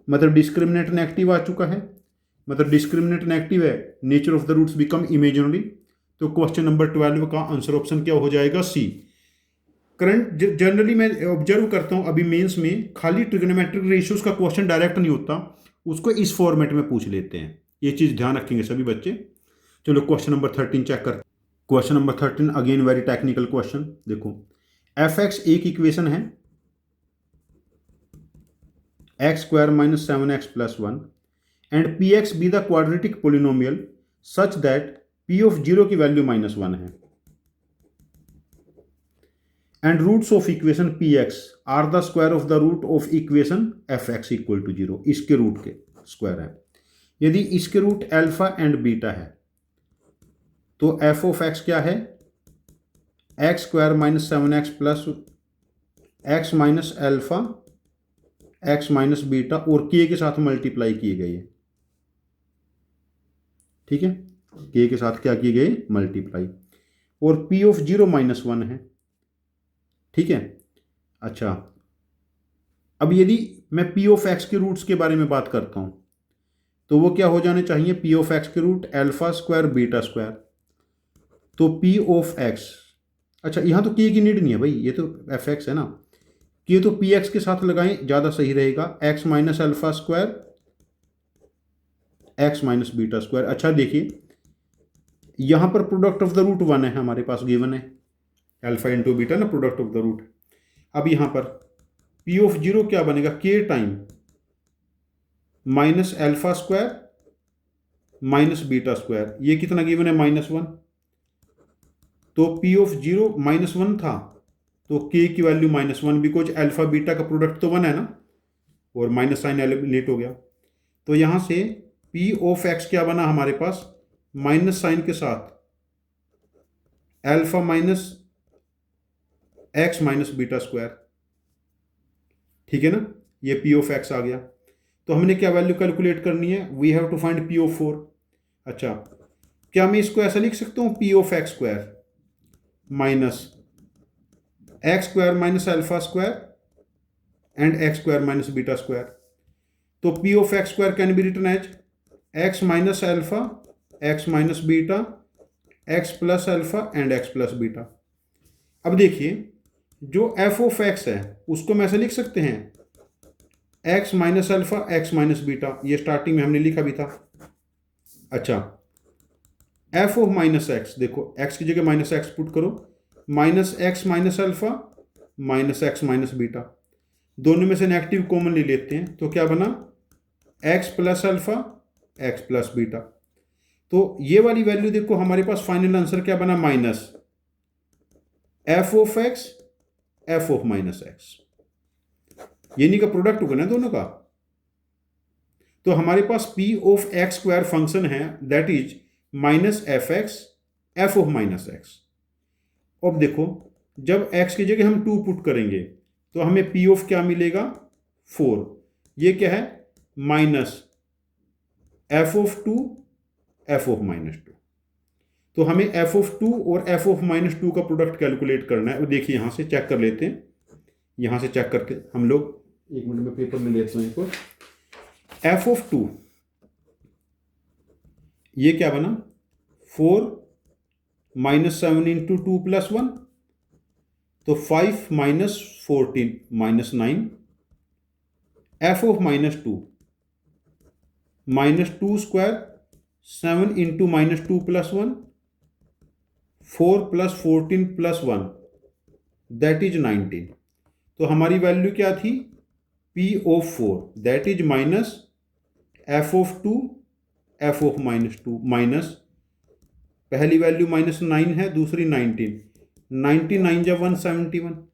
मतलब डिस्क्रिमिनेंट नेगेटिव आ चुका है, मतलब डिस्क्रिमिनेंट नेगेटिव है, nature of the roots become imaginary. तो क्वेश्चन नंबर 12 का आंसर ऑप्शन क्या हो जाएगा सी। करंट जनरली मैं ऑब्जर्व करता हूं अभी मेंस में खाली ट्रिग्नोमेट्रिक रेशियोज का क्वेश्चन डायरेक्ट नहीं होता, उसको इस फॉर्मेट में पूछ लेते हैं, ये चीज ध्यान रखेंगे सभी बच्चे। चलो क्वेश्चन नंबर 13 चेक करते हैं। Question number 13 again very technical question. देखो f(x) एक इक्वेशन है x² minus 7x plus 1 and px be the quadratic polynomial such that p of 0 की वैल्यू -1 है, and roots of equation px are the square of the root of equation fx equal to 0। इसके root के square है। यदि इसके root alpha and beta है तो f of x क्या है x² minus 7x plus x minus alpha x minus beta, और k के साथ मल्टीप्लाई किए गए। ठीक है, k के साथ क्या किए गए मल्टीप्लाई, और p ऑफ 0 -1 है। ठीक है, अच्छा अब यदि मैं p ऑफ x के रूट्स के बारे में बात करता हूं तो वो क्या हो जाने चाहिए, p ऑफ x के root alpha square beta square, तो p ऑफ x, अच्छा यहां तो k की नीड नहीं है भाई, ये तो fx है ना, k तो px के साथ लगाएं ज़्यादा सही रहेगा, x minus alpha square x minus beta square. अच्छा देखिए यहां पर प्रोडक्ट ऑफ द रूट 1 है हमारे पास गिवन है, अल्फा इंटू बीटा ना प्रोडक्ट ऑफ द रूट। अब यहां पर p ऑफ 0 क्या बनेगा k time minus alpha square minus beta square, ये कितना गिवन है -1। तो P ऑफ 0 -1 था, तो K की वैल्यू -1, बिकॉज अल्फा बीटा का प्रोडक्ट तो 1 है ना, और माइनस साइन एलिमिनेट हो गया। तो यहां से P ऑफ x क्या बना हमारे पास, माइनस साइन के साथ alpha minus x minus beta square, ठीक है ना, ये P ऑफ x आ गया। तो हमने क्या वैल्यू कैलकुलेट करनी है, we have to find P of 4। अच्छा, क्या मैं इसको ऐसा लिख सकता हूँ, P of x square minus x square minus alpha square and x square minus beta square. तो P of x square can be written as x minus alpha x minus beta x plus alpha and x plus beta. अब देखिए, जो f of x है उसको मैं ऐसे लिख सकते हैं x minus alpha x minus beta, ये स्टार्टिंग में हमने लिखा भी था। अच्छा, f ऑफ माइनस x, देखो x की जगह माइनस एक्स पुट करो, minus x minus alpha minus x minus beta, दोनों में से नेगेटिव कॉमन ले लेते हैं, तो क्या बना x plus alpha x plus beta. तो ये वाली वैल्यू देखो, हमारे पास फाइनल आंसर क्या बना, minus f of x f of minus x, ये नहीं का प्रोडक्ट होगा ना दोनों का। तो हमारे पास P of x square function है, that is minus F X F of minus X. अब देखो, जब x की जगह हम 2 पुट करेंगे तो हमें P ऑफ क्या मिलेगा, 4। ये क्या है, minus F of 2 F of minus 2। तो हमें एफ ऑफ 2 और एफ ऑफ माइनस 2 का प्रोडक्ट कैलकुलेट करना है। और देखिए, यहां से चेक कर लेते हैं, यहां से चेक करके हम लोग 1 मिनट में पेपर में लेते हैं इसको। एफ ऑफ 2, ये क्या बना, 4 माइनस 7 इंटू 2 प्लस 1, तो 5 minus 14 minus 9। F of minus 2, minus 2 square 7 into minus 2 plus 1, 4 plus 14 plus 1, that is 19। तो हमारी वैल्यू क्या थी, P of 4 that is minus F of 2 F of minus 2, minus पहली value minus 9 है, दूसरी 19, 99 जब 171।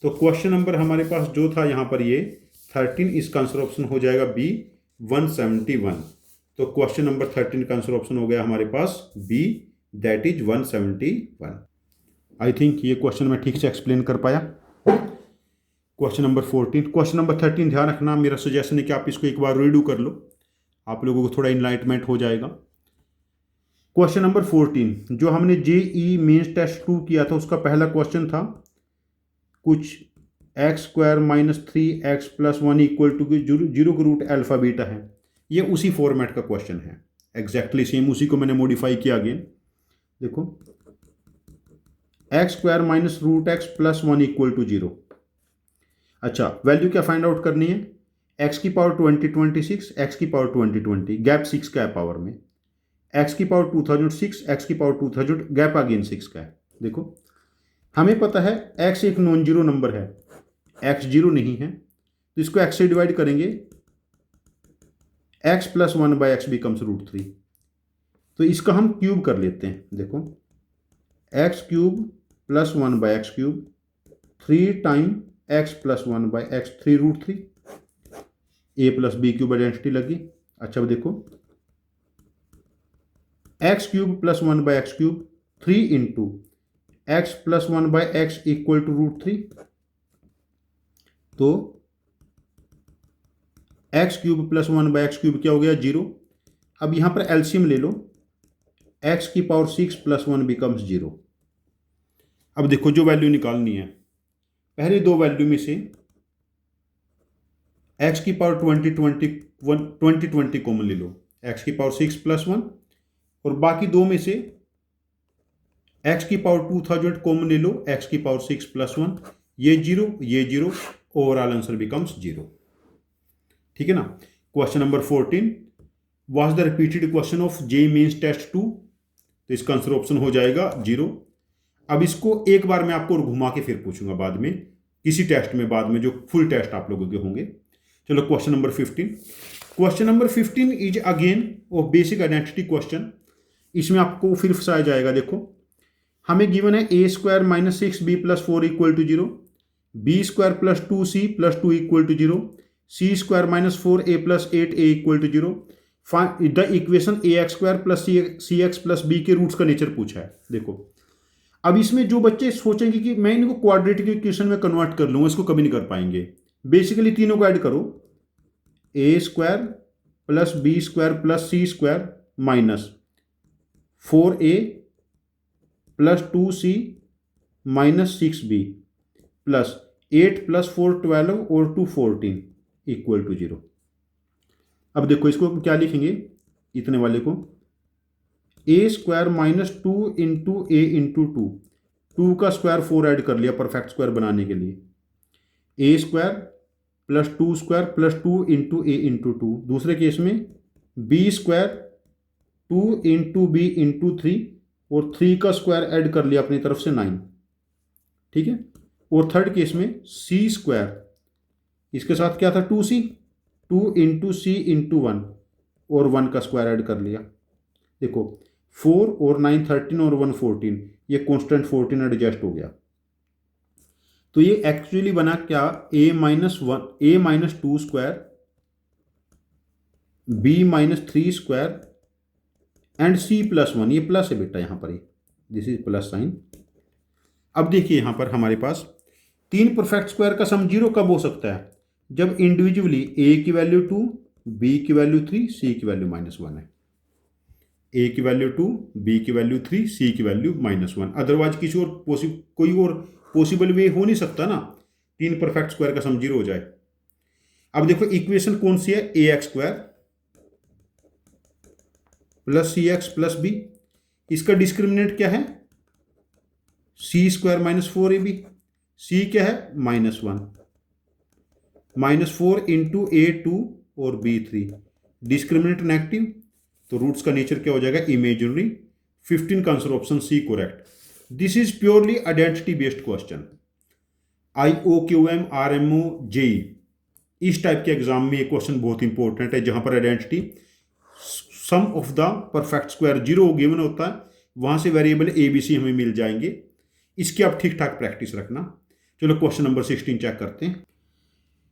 तो क्वेश्चन नंबर हमारे पास जो था यहाँ पर ये 13, इसका आंसर ऑप्शन हो जाएगा बी 171। तो क्वेश्चन नंबर 13 का आंसर ऑप्शन हो गया हमारे पास B, that is 171। I think ये क्वेश्चन मैं ठीक से एक्सप्लेन कर पाया। क्वेश्चन नंबर 14, क्वेश्चन नंबर 13 ध्यान रखना, मेरा सजेशन है कि आप इसको एक बार रीडू कर लो, आप लोगों को थोड़ा इनलाइटमेंट हो जाएगा। क्वेश्चन नंबर 14, जो हमने जेई मेंस टेस्ट 2 किया था उसका पहला क्वेश्चन था, कुछ x square minus 3x plus 1 equal to 0 का रूट अल्फा बीटा है। ये उसी फॉर्मेट का क्वेश्चन है, एग्जैक्टली सेम, उसी को मैंने मॉडिफाई किया अगेन। देखो, x square minus root x plus 1 equal to 0। अच्छा, वैल्यू क्या फाइंड आउट करनी है, x की पावर 2026 x की पावर 2020, गैप 6 का है पावर में, x की पावर 2006 x की पावर 2000, गैप अगेन 6 का है। देखो, हमें पता है x एक नॉन जीरो नंबर है, x जीरो नहीं है, तो इसको x से डिवाइड करेंगे, x plus 1 by x becomes √3। तो इसका हम क्यूब कर लेते हैं। देखो, x cube plus 1 by x cube, 3 time x plus 1 by x, 3 √3, a plus B cube identity लगी। अच्छा, देखो, x cube plus 1 by x cube, 3 into x plus 1 by x equal to √3। तो x cube plus 1 by x cube क्या हो गया, 0। अब यहां पर एलसीएम ले लो, एक्स की पावर 6 प्लस 1 बिकम्स 0। अब देखो, जो वैल्यू निकालनी है, पहले दो वैल्यू में से x की पावर 2020 कॉमन ले लो, x की पावर 6 प्लस 1, और बाकी दो में से x की पावर 2000 कॉमन ले लो, x की पावर 6 प्लस 1, ये 0, ओवरऑल आंसर बिकम्स 0। ठीक है ना। Question number 14 was the repeated question of JEE Mains test 2, तो इसका आंसर ऑप्शन हो जाएगा 0। अब इसको एक बार मैं आपको घुमा के फिर पूछूंगा बाद में, किसी टेस्ट में बाद में, जो फुल टेस्ट आप लोगों के होंगे। चलो question number 15। Question number 15 is again of basic identity question. इसमें आपको फिर फंसाया जाएगा। देखो हमें गिवन है ए square minus 6b plus 4 equal to 0, b square plus 2c plus 2 equal to 0, c square minus 4a plus 8a equal to 0। The equation a x square plus c x plus b के roots का nature पूछा है। देखो अब इसमें जो बच्चे सोचेंगे कि मैं इनको क्वाड्रेटिक इक्वेशन में कन्वर्ट कर लूँगा, इसको कभी नहीं कर पाएंगे। बेसिकली तीनों को ऐड करो, a square plus B square plus C square minus 4a plus 2c minus 6b plus 8 plus 4 12 और 2 14 इक्वल टू 0। अब देखो इसको क्या लिखेंगे, इतने वाले को ए square minus 2 into a into 2 का स्क्वायर 4 ऐड कर लिया परफेक्ट स्क्वायर बनाने के लिए, a square plus 2 square plus 2 into a into 2। दूसरे केस में b square 2 into b into 3 और 3 का स्क्वायर ऐड कर लिया अपनी तरफ से 9, ठीक है। और थर्ड केस में सी स्क्वायर, इसके साथ क्या था 2c, 2 इंटू सी इंटू 1 और 1 का स्क्वायर ऐड कर लिया। देखो 4 और 9 13 और 1 14, ये कॉन्स्टेंट 14 एडजस्ट हो गया। तो ये एक्चुअली बना क्या, a minus 2 square, b minus 3 square and c plus 1। ये प्लस है बेटा यहाँ पर, दिस इज प्लस साइन। अब देखिए यहाँ पर हमारे पास तीन परफेक्ट स्क्वायर का सम 0 कब हो सकता है, जब इंडिविजुअली a की वैल्यू 2, b की वैल्यू 3, c की वैल्यू -1 है। a की वैल्यू 2, b की वैल्यू 3, c की वैल्यू -1। अदरवाइज किसी और कोई और पॉसिबल वे हो नहीं सकता ना, तीन परफेक्ट स्क्वायर का सम 0 हो जाए। अब देखो इक्वेशन कौन सी है, A x square plus c x plus B, इसका डिस्क्रिमिनेंट क्या है, सी स्क्वायर माइनस 4ab, सी क्या है -1, -4 इंटू a2 और b3, डिस्क्रिमिनेंट नेगेटिव, तो रूट्स का नेचर क्या हो जाएगा, इमेजिनरी। 15 का answer option C correct. This is purely identity based question. IOQM RMO JEE इस टाइप के एग्जाम में ये क्वेश्चन बहुत इंपॉर्टेंट है, जहां पर identity sum of the perfect square 0 given होता है, वहां से वेरिएबल ABC हमें मिल जाएंगे। इसकी आप ठीक ठाक प्रैक्टिस रखना। चलो क्वेश्चन नंबर 16 चेक करते हैं।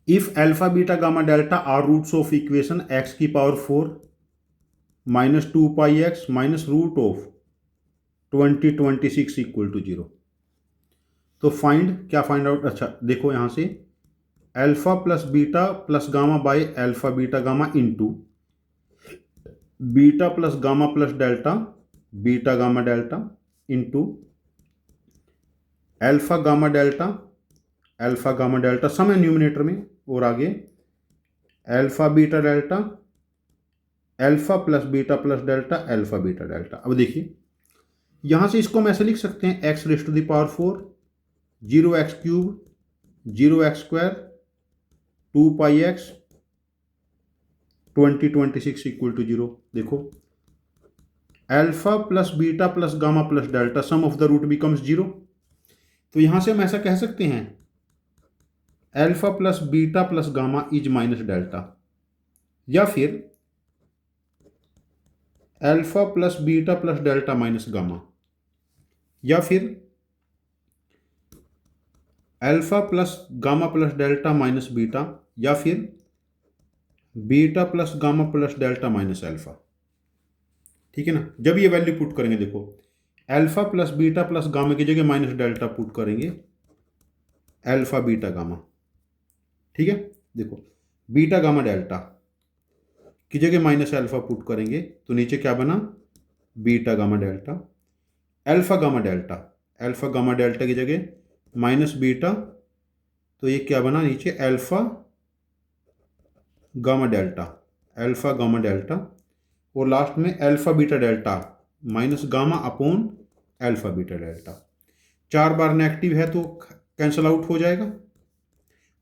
If alpha beta gamma delta are roots of equation x की power 4 minus 2 pi x minus root of 2026 equal to 0, तो क्या फाइंड आउट, अच्छा देखो यहां से alpha plus beta plus gamma by alpha beta gamma into beta plus gamma plus delta beta gamma delta into alpha gamma delta sum है numerator में, और आगे alpha beta delta alpha plus delta alpha beta delta. अब देखिए यहां से इसको हम ऐसे लिख सकते हैं, x raise to the power 4 0x cube 0x square 2 pi x 2026 equal to 0। देखो alpha plus beta plus gamma plus delta sum of the root becomes 0, तो यहां से हम ऐसा कह सकते हैं alpha plus beta plus gamma is minus delta, या फिर alpha plus beta plus delta minus gamma, या फिर alpha plus gamma plus delta minus beta, या फिर beta plus gamma plus delta minus alpha. ठीक है ना। जब ये वैल्यू पुट करेंगे, देखो alpha plus beta plus gamma की जगह माइनस डेल्टा पुट करेंगे, अल्फा बीटा गामा। ठीक है, देखो बीटा गामा डेल्टा की जगह माइनस अल्फा पुट करेंगे, तो नीचे क्या बना, beta gamma delta. Alpha gamma delta की जगह माइनस बीटा, तो ये क्या बना नीचे अल्फा गामा डेल्टा, और लास्ट में alpha beta delta minus gamma upon alpha beta delta. 4 बार नेगेटिव है तो कैंसल आउट हो जाएगा।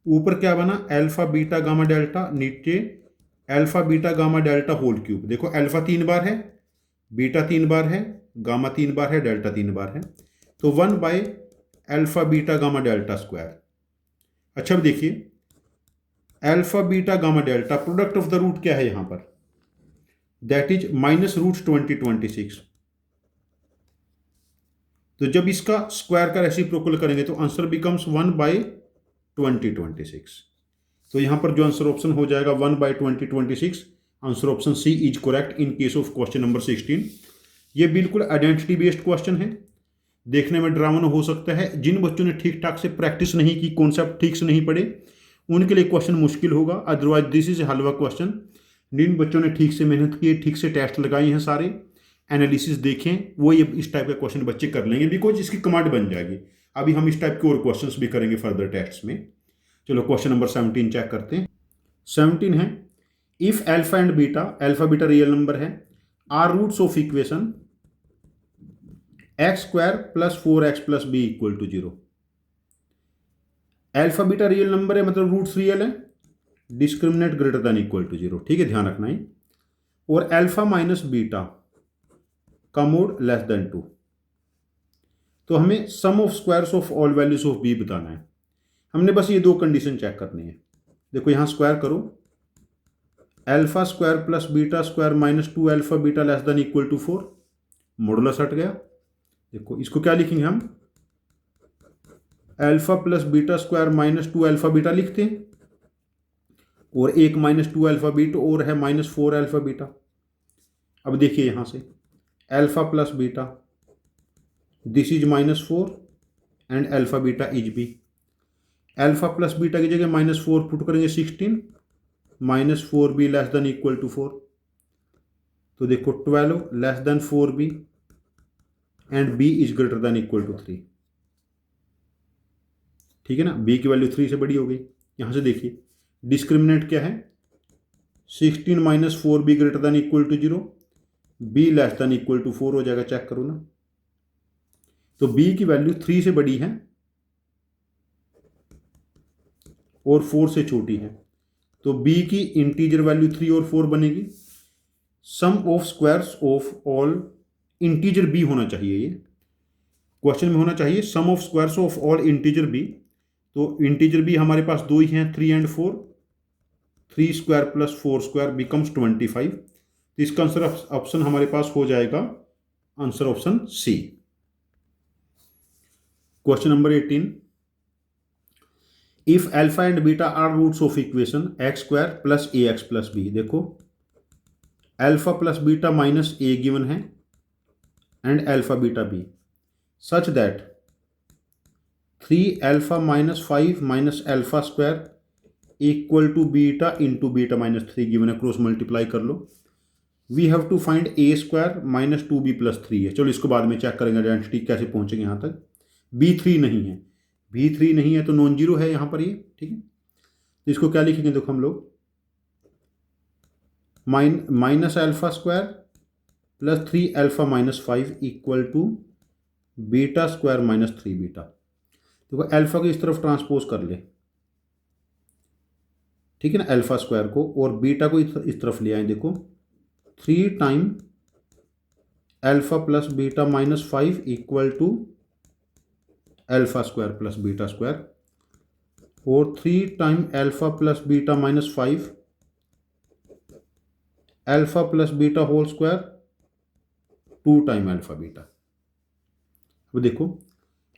ऊपर क्या बना, अल्फा बीटा गामा डेल्टा, नीचे alpha beta gamma delta whole cube. देखो अल्फा 3 बार है, बीटा 3 बार है, गामा 3 बार है, डेल्टा 3 बार है, तो 1 by alpha beta gamma delta square. अच्छा अब देखिए alpha beta gamma delta, product of the root क्या है यहाँ पर, दैट इज -√2026। तो जब इसका स्क्वायर का रेसिप्रोकल करेंगे तो आंसर बिकम्स 1/2026। तो यहाँ पर जो आंसर ऑप्शन हो जाएगा 1/2026, answer option C is correct in case of question number 16। ये बिल्कुल आइडेंटिटी बेस्ड क्वेश्चन है, देखने में डरावना हो सकता है। जिन बच्चों ने ठीक ठाक से प्रैक्टिस नहीं की, कॉन्सेप्ट ठीक से नहीं पढ़े, उनके लिए क्वेश्चन मुश्किल होगा। Otherwise this is halwa question. जिन बच्चों ने ठीक से मेहनत की, ठीक से टेस्ट लगाए हैं, सारे एनालिसिस देखें, वो ये इस टाइप का क्वेश्चन बच्चे कर लेंगे, बिकॉज इसकी कमांड बन जाएगी। अभी हम इस टाइप के और क्वेश्चंस भी करेंगे फर्दर टेस्ट में। चलो क्वेश्चन नंबर 17 चेक करते हैं। 17 है, if alpha and beta, alpha beta real number है, are roots of equation x² + 4x + b = 0। Alpha beta real number है, मतलब रूट्स रियल है, discriminant greater than equal to 0। ठीक है, ध्यान रखना है। और अल्फा माइनस बीटा का मोड लेस देन 2। तो हमें sum of squares of all values of b बताना है। हमने बस ये दो कंडीशन चेक करनी है। देखो यहां स्क्वायर करो, α² + β² - 2 alpha beta less than equal to 4, modulus हट गया। देखो इसको क्या लिखेंगे हम, α + β² - 2 अल्फा बीटा लिखते हैं, और एक -2 अल्फा बीटा और है -4 अल्फा बीटा। अब देखिए यहां से α + beta, this is -4 and alpha beta is b। α + beta की जगह -4 पुट करेंगे 16, -4b less than equal to 4। तो देखो 12 less than 4b and b is greater than equal to 3। ठीक है ना, b की वैल्यू 3 से बड़ी हो गई। यहां से देखिए डिस्क्रिमिनेंट क्या है, 16 - 4b greater than equal to 0, b less than equal to 4 हो जाएगा। चेक करो ना, तो b की वैल्यू 3 से बड़ी है और 4 से छोटी है, तो b की इंटीजर वैल्यू 3 और 4 बनेगी। Sum of squares of all, integer b होना चाहिए, ये क्वेश्चन में होना चाहिए sum of squares of all integer b। तो इंटीजर b हमारे पास दो ही हैं, 3 एंड 4। 3² + 4² बिकम्स 25। तो इसका आंसर ऑप्शन हमारे पास हो जाएगा answer option c. Question number 18, if alpha and beta are roots of equation x² + ax + b। देखो alpha plus beta minus a given है and alpha beta b, such that 3α - 5 - α² equal to beta into beta -3 given है। Cross multiply कर लो। We have to find a² - 2b + 3 है। चलो इसको बाद में चेक करेंगे, आइडेंटिटी कैसे पहुंचेंगे यहाँ तक। b3 नहीं है, b3 नहीं है तो नॉन जीरो है यहाँ पर ये। ठीक है, तो इसको क्या लिखेंगे, देखो हम लोग -α² + 3α - 5 इक्वल टू β² - 3 बीटा। देखो अल्फा को इस तरफ ट्रांसपोज कर ले, ठीक है ना, अल्फा स्क्वायर को, और बीटा को इस तरफ ले आए। देखो 3 टाइम α + बीटा -5 इक्वल टू α² + β², और 3 time α + beta -5 α + beta whole square 2 time alpha beta. अब देखो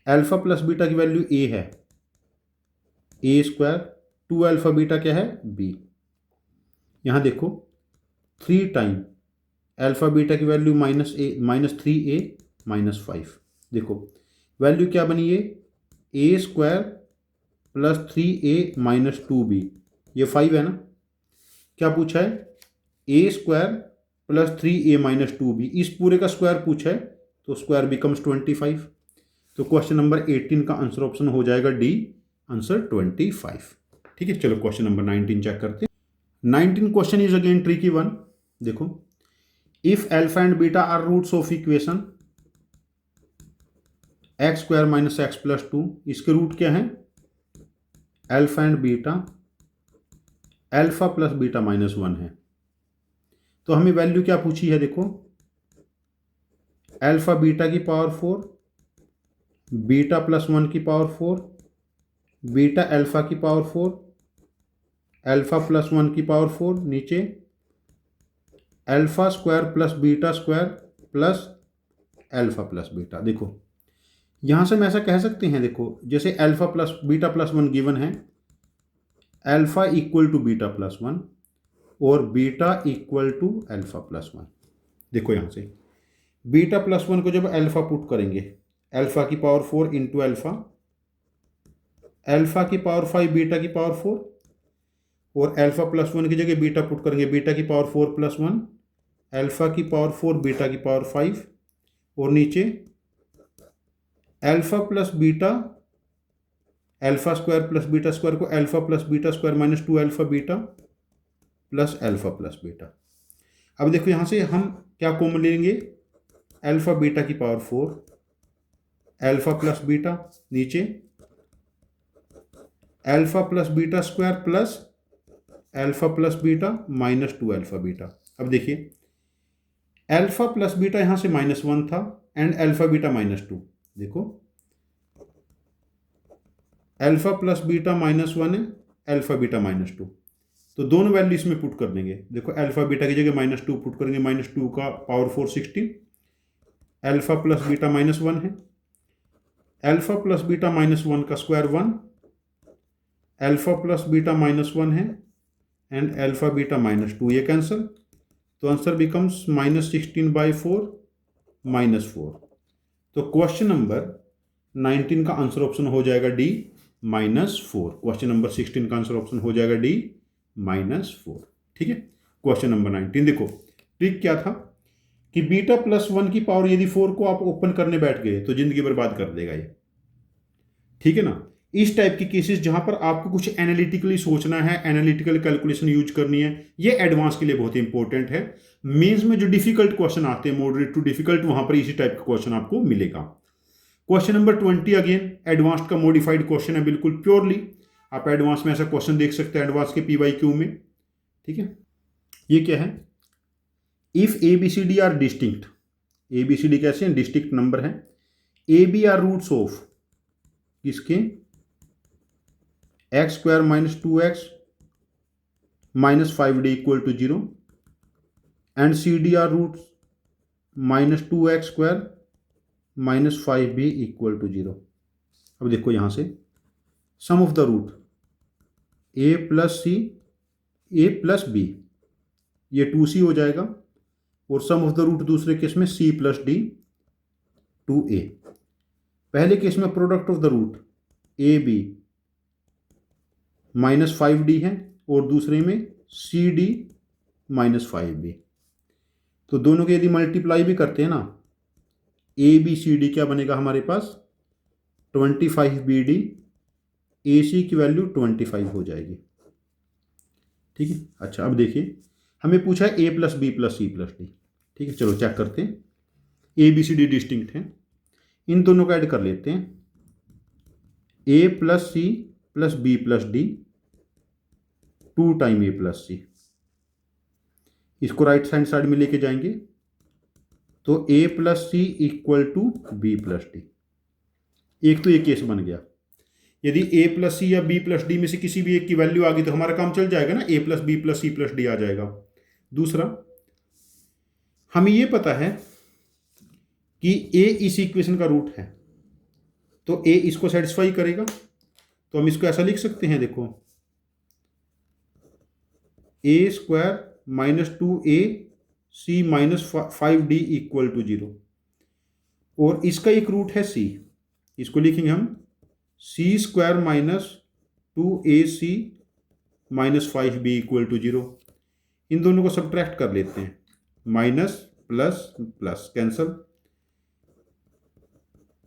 अल्फा प्लस बीटा की वैल्यू a है, a², 2 अल्फा बीटा क्या है b। यहां देखो 3 टाइम अल्फा बीटा की वैल्यू -3a - 5। देखो वैल्यू क्या बनी है, a² + 3a - 2b, ये 5 है ना। क्या पूछा है, a² + 3a - 2b, इस पूरे का स्क्वायर पूछा है, तो स्क्वायर बिकम्स 25। तो क्वेश्चन नंबर 18 का आंसर ऑप्शन हो जाएगा डी, आंसर 25। ठीक है, चलो क्वेश्चन नंबर 19 चेक करते हैं। 19 question is again tricky one. देखो if alpha and beta are roots of equation x² - x + 2, इसके रूट क्या है, alpha and beta alpha plus beta -1 है। तो हमें वैल्यू क्या पूछी है, देखो अल्फा बीटा की पावर 4, बीटा +1 की पावर 4, बीटा अल्फा की पावर 4, अल्फा प्लस 1 की पावर 4 नीचे alpha square plus beta square plus alpha plus beta. देखो यहाँ से हम ऐसा कह सकते हैं, देखो जैसे alpha plus beta plus 1 given है, alpha equal to beta plus 1 और beta equal to alpha plus 1। देखो यहाँ से बीटा प्लस 1 को जब अल्फा पुट करेंगे, अल्फा की पावर 4 इंटू अल्फा, अल्फा की पावर 5 बीटा की पावर 4, और अल्फा प्लस 1 की जगह बीटा पुट करेंगे, बीटा की पावर 4 प्लस 1, अल्फा की पावर 4 बीटा की पावर 5, और नीचे alpha plus beta, alpha square plus beta square को alpha plus beta square minus 2 alpha beta plus alpha plus beta. अब देखो यहाँ से हम क्या कॉमन लेंगे, अल्फा बीटा की पावर 4 अल्फा प्लस बीटा, नीचे alpha plus beta square plus alpha plus beta minus 2 alpha beta. अब देखिए अल्फा प्लस बीटा यहाँ से -1 था एंड अल्फा बीटा -2। देखो अल्फा प्लस बीटा -1 है, अल्फा बीटा -2, तो दोनों वैल्यू इसमें पुट कर देंगे। देखो अल्फा बीटा की जगह -2 पुट करेंगे, -2 का पावर 4 16, अल्फा प्लस बीटा -1 है, अल्फा प्लस बीटा -1 का स्क्वायर 1, अल्फा प्लस बीटा -1 है एंड अल्फा बीटा -2, ये कैंसिल, तो आंसर बिकम्स -16/4 -4। तो क्वेश्चन नंबर 19 का आंसर ऑप्शन हो जाएगा डी -4। क्वेश्चन नंबर 16 का आंसर ऑप्शन हो जाएगा डी -4। ठीक है, क्वेश्चन नंबर 19 देखो ट्रिक क्या था कि बीटा प्लस 1 की पावर यदि 4 को आप ओपन करने बैठ गए तो जिंदगी बर्बाद कर देगा ये। ठीक है ना, इस टाइप के केसेस जहां पर आपको कुछ एनालिटिकली सोचना है, एनालिटिकल कैलकुलेशन यूज करनी है, ये एडवांस के लिए बहुत इंपॉर्टेंट है। मेंस में जो डिफिकल्ट क्वेश्चन आते हैं, मॉडरेट टू डिफिकल्ट, वहां पर इसी टाइप का क्वेश्चन आपको मिलेगा। क्वेश्चन नंबर 20 अगेन एडवांस्ड का मॉडिफाइड क्वेश्चन है, बिल्कुल प्योरली आप एडवांस में ऐसा क्वेश्चन देख सकते हैं एडवांस के PYQ में। ठीक है, ये क्या है, if ABCD are distinct, ABCD कैसे हैं, डिस्टिंक्ट नंबर है, AB आर रूट्स ऑफ किसके, x square minus 2x minus 5d equal to 0 and CD are roots -2x square minus 5b equal to 0। अब देखो यहां से sum of the root a plus c a plus b, ये 2c हो जाएगा, और सम ऑफ द रूट दूसरे केस में c प्लस d 2a। पहले केस में product of the root ab -5d है और दूसरे में cd -5b, तो दोनों के यदि मल्टीप्लाई भी करते हैं ना, ABCD क्या बनेगा हमारे पास 25BD, AC की वैल्यू 25 हो जाएगी। ठीक है, अच्छा अब देखिए हमें पूछा है A plus B plus C plus D। ठीक है, चलो चेक करते हैं, ABCD डिस्टिंक्ट है, इन दोनों को ऐड कर लेते हैं, A plus C plus B plus D 2 time A plus C, इसको राइट हैंड साइड में लेके जाएंगे तो A plus C equal to B plus D. एक तो ये केस बन गया, यदि A प्लस सी या B प्लस डी में से किसी भी एक की वैल्यू आ गई तो हमारा काम चल जाएगा ना, A plus B plus C plus d आ जाएगा। दूसरा हमें ये पता है कि A इस इक्वेशन का रूट है, तो A इसको सेटिस्फाई करेगा, तो हम इसको ऐसा लिख सकते हैं, देखो A square minus 2AC minus 5D equal to 0, और इसका एक रूट है C, इसको लिखेंगे हम C square minus 2AC minus 5B equal to 0। इन दोनों को सब्ट्रैक्ट कर लेते हैं, minus plus plus cancel,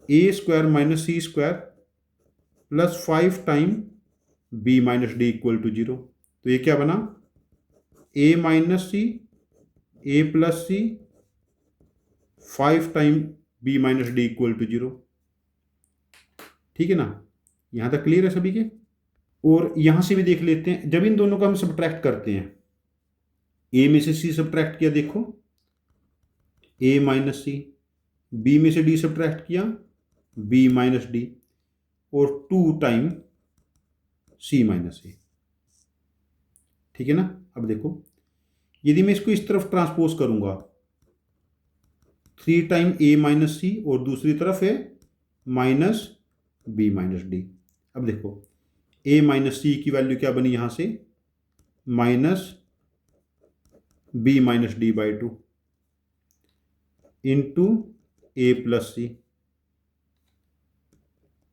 A square minus C square plus 5 time B minus D equal to 0, तो ये क्या बना A minus C A plus C 5 time B minus D equal to 0। ठीक है ना, यहां तक क्लियर है सभी के। और यहां से भी देख लेते हैं, जब इन दोनों को हम सब्ट्रैक्ट करते हैं, A में से C सब्ट्रैक्ट किया, देखो A माइनस C, B में से D सब्ट्रैक्ट किया B माइनस D, और 2 टाइम C माइनस A। ठीक है ना। अब देखो, यदि मैं इसको इस तरफ ट्रांसपोज करूंगा 3 टाइम a माइनस सी और दूसरी तरफ है माइनस b माइनस डी। अब देखो a माइनस सी की वैल्यू क्या बनी यहाँ से, minus b minus d by 2 into a plus c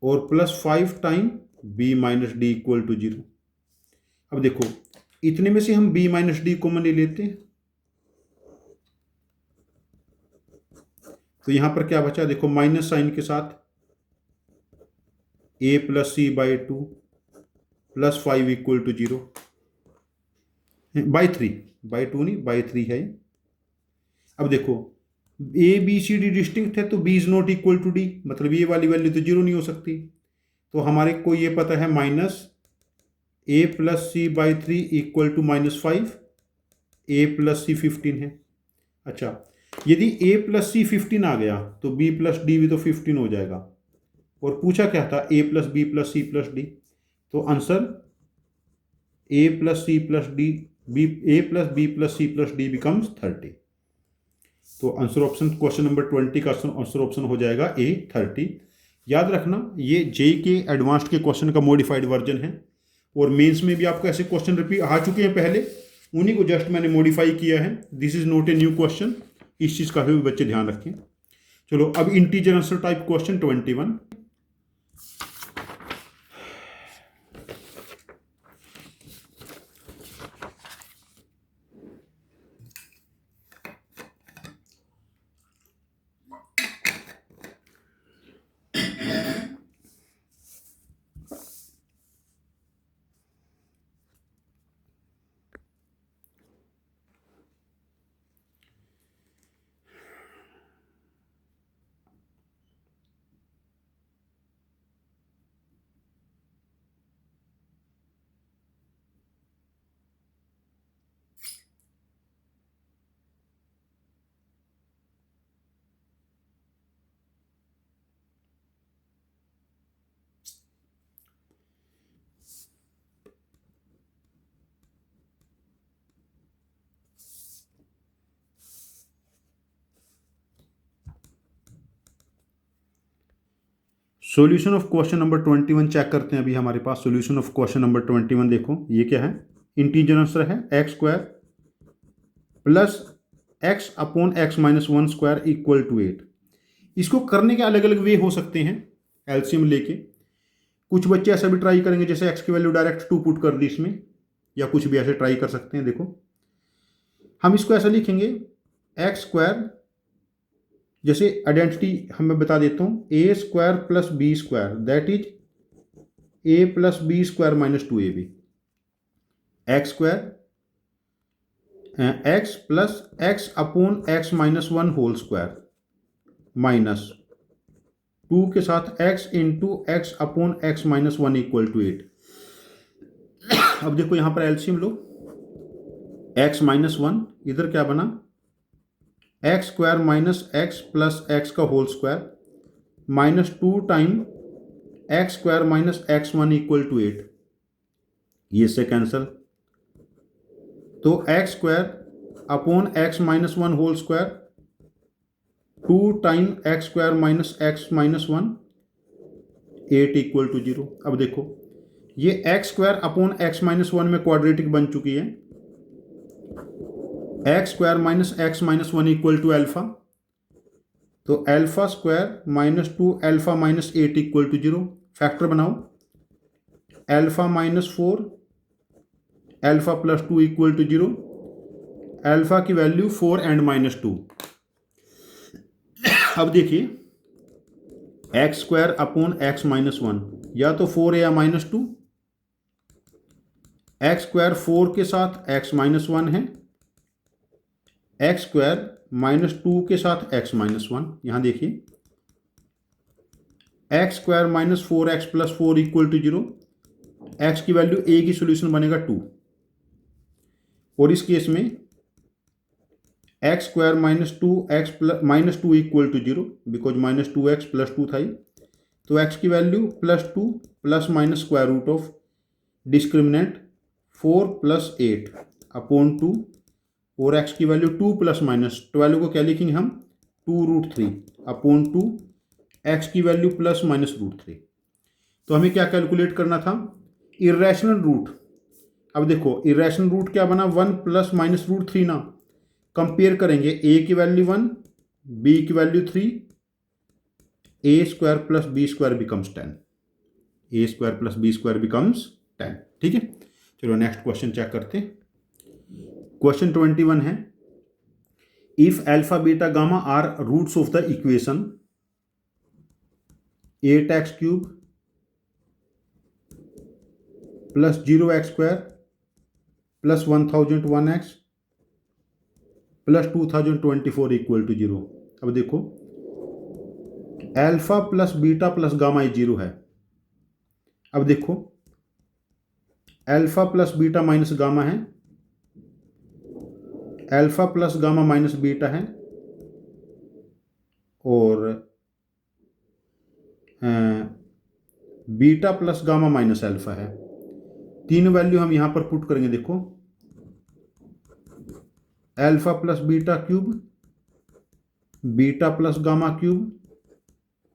और plus 5 time b minus d equal to 0। अब देखो इतने में से हम b माइनस डी कॉमन ले लेते हैं, तो यहां पर क्या बचा, देखो माइनस साइन के साथ a plus C by 2 plus 5 equal to 0 by 3, by 2 नहीं बाई 3 है। अब देखो a b c d distinct है तो b is not equal to d, मतलब ये वाली वैल्यू तो 0 नहीं हो सकती। तो हमारे को ये पता है minus a plus C by 3 equal to minus 5, a plus c 15 है। अच्छा, यदि a प्लस सी 15 आ गया तो b प्लस डी भी तो 15 हो जाएगा। और पूछा क्या था, a plus B plus c plus D, तो answer a plus c plus d a plus B plus c plus d becomes 30। तो आंसर ऑप्शन क्वेश्चन नंबर 20 का आंसर ऑप्शन हो जाएगा a 30। याद रखना ये जे के एडवांस्ड के क्वेश्चन का मॉडिफाइड वर्जन है और मेंस में भी आपको ऐसे क्वेश्चन रिपीट आ चुके हैं पहले, उन्हीं को जस्ट मैंने मॉडिफाई किया है। This is not a new question, इस चीज़ का भी बच्चे ध्यान रखें। चलो अब integer answer type question 21। Solution of question number 21 check करते हैं। अभी हमारे पास सॉल्यूशन ऑफ क्वेश्चन नंबर 21, देखो ये क्या है, इंटीजर आंसर है x square plus x upon x minus 1 square equal to 8। इसको करने के अलग अलग वे हो सकते हैं एलसीएम लेके। कुछ बच्चे ऐसा भी ट्राई करेंगे जैसे एक्स की वैल्यू डायरेक्ट 2 पुट कर दी इसमें, या कुछ भी ऐसे ट्राई कर सकते हैं। देखो हम इसको ऐसा लिखेंगे एक्स स्क्वायर, जैसे आइडेंटिटी मैं बता देता हूँ, a square plus B square that is a plus B square minus 2ab। X square x plus x upon x minus 1 whole square minus 2 के साथ x into x upon x minus 1 equal to 8। अब देखो यहां पर LCM लो, x minus 1 इधर क्या बना, x square minus x plus x का whole square minus 2 time x square minus x 1 equal to 8। ये से कैंसल, तो x square upon x minus 1 whole square 2 time x square minus x minus 1 8 equal to 0। अब देखो ये x square upon x minus 1 में quadratic बन चुकी है, x square minus x minus 1 equal two alpha, तो alpha square minus 2 alpha minus 8 equal to 0। Factor बनाओ, alpha minus 4 alpha plus 2 equal to 0। Alpha की वैल्यू 4 एंड माइनस 2। अब देखिए x square upon x minus 1, या तो 4 है या minus 2। X square 4 के साथ एक्स माइनस 1 है, एक्स स्क्वायर माइनस 2 के साथ एक्स माइनस 1। यहां देखिए x square minus 4x plus 4 equal to 0। X की वैल्यू ए की सोल्यूशन बनेगा 2, और इस केस में x square minus 2x plus minus 2 equal to 0 because minus 2x plus 2 था ही, तो एक्स की value plus 2 plus minus square root of discriminant 4 + 8 upon 2 और एक्स की वैल्यू 2 ± 12 को क्या लिखेंगे हम 2√3 अपॉन 2 एक्स की वैल्यू ±√3। तो हमें क्या कैलकुलेट करना था इरेशनल रूट। अब देखो इरेशनल रूट क्या बना 1 ± √3 ना। कंपेयर करेंगे ए की वैल्यू 1 बी की value 3 a² + b² becomes 10 a² + b² becomes 10। ठीक है, चलो नेक्स्ट क्वेश्चन चेक करते हैं। क्वेश्चन 21 है if alpha beta gamma are roots of the equation 8x³ + 0x² + 1001x + 2024 = 0। अब देखो alpha plus beta plus gamma 0 है। अब देखो alpha plus beta minus gamma है, alpha plus gamma minus beta है और beta plus gamma minus alpha है। तीन वैल्यू हम यहां पर पुट करेंगे। देखो alpha plus beta cube, beta plus gamma cube,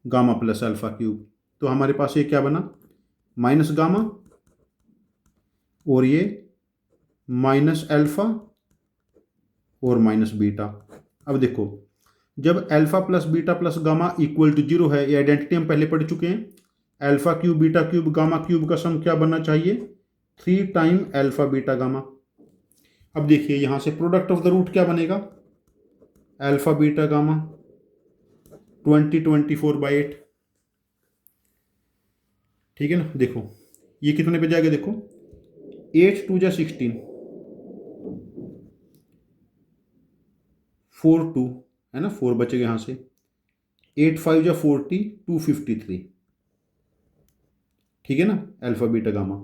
gamma plus alpha cube. तो हमारे पास ये क्या बना माइनस गामा और ये माइनस अल्फा और माइनस बीटा। अब देखो जब alpha plus beta plus gamma equal to 0 है, ये आइडेंटिटी हम पहले पढ़ चुके हैं। Alpha cube beta cube gamma cube का सम क्या बनना चाहिए 3 टाइम अल्फा बीटा गामा। अब देखिए यहां से प्रोडक्ट ऑफ द रूट क्या बनेगा अल्फा बीटा गामा 20/8। ठीक है ना, देखो ये कितने पे जाएगा, देखो 8 2 = 16 4 2 है ना, 4 बचेगा यहां से 8 5 = 40 253। ठीक है ना अल्फा बीटा गामा।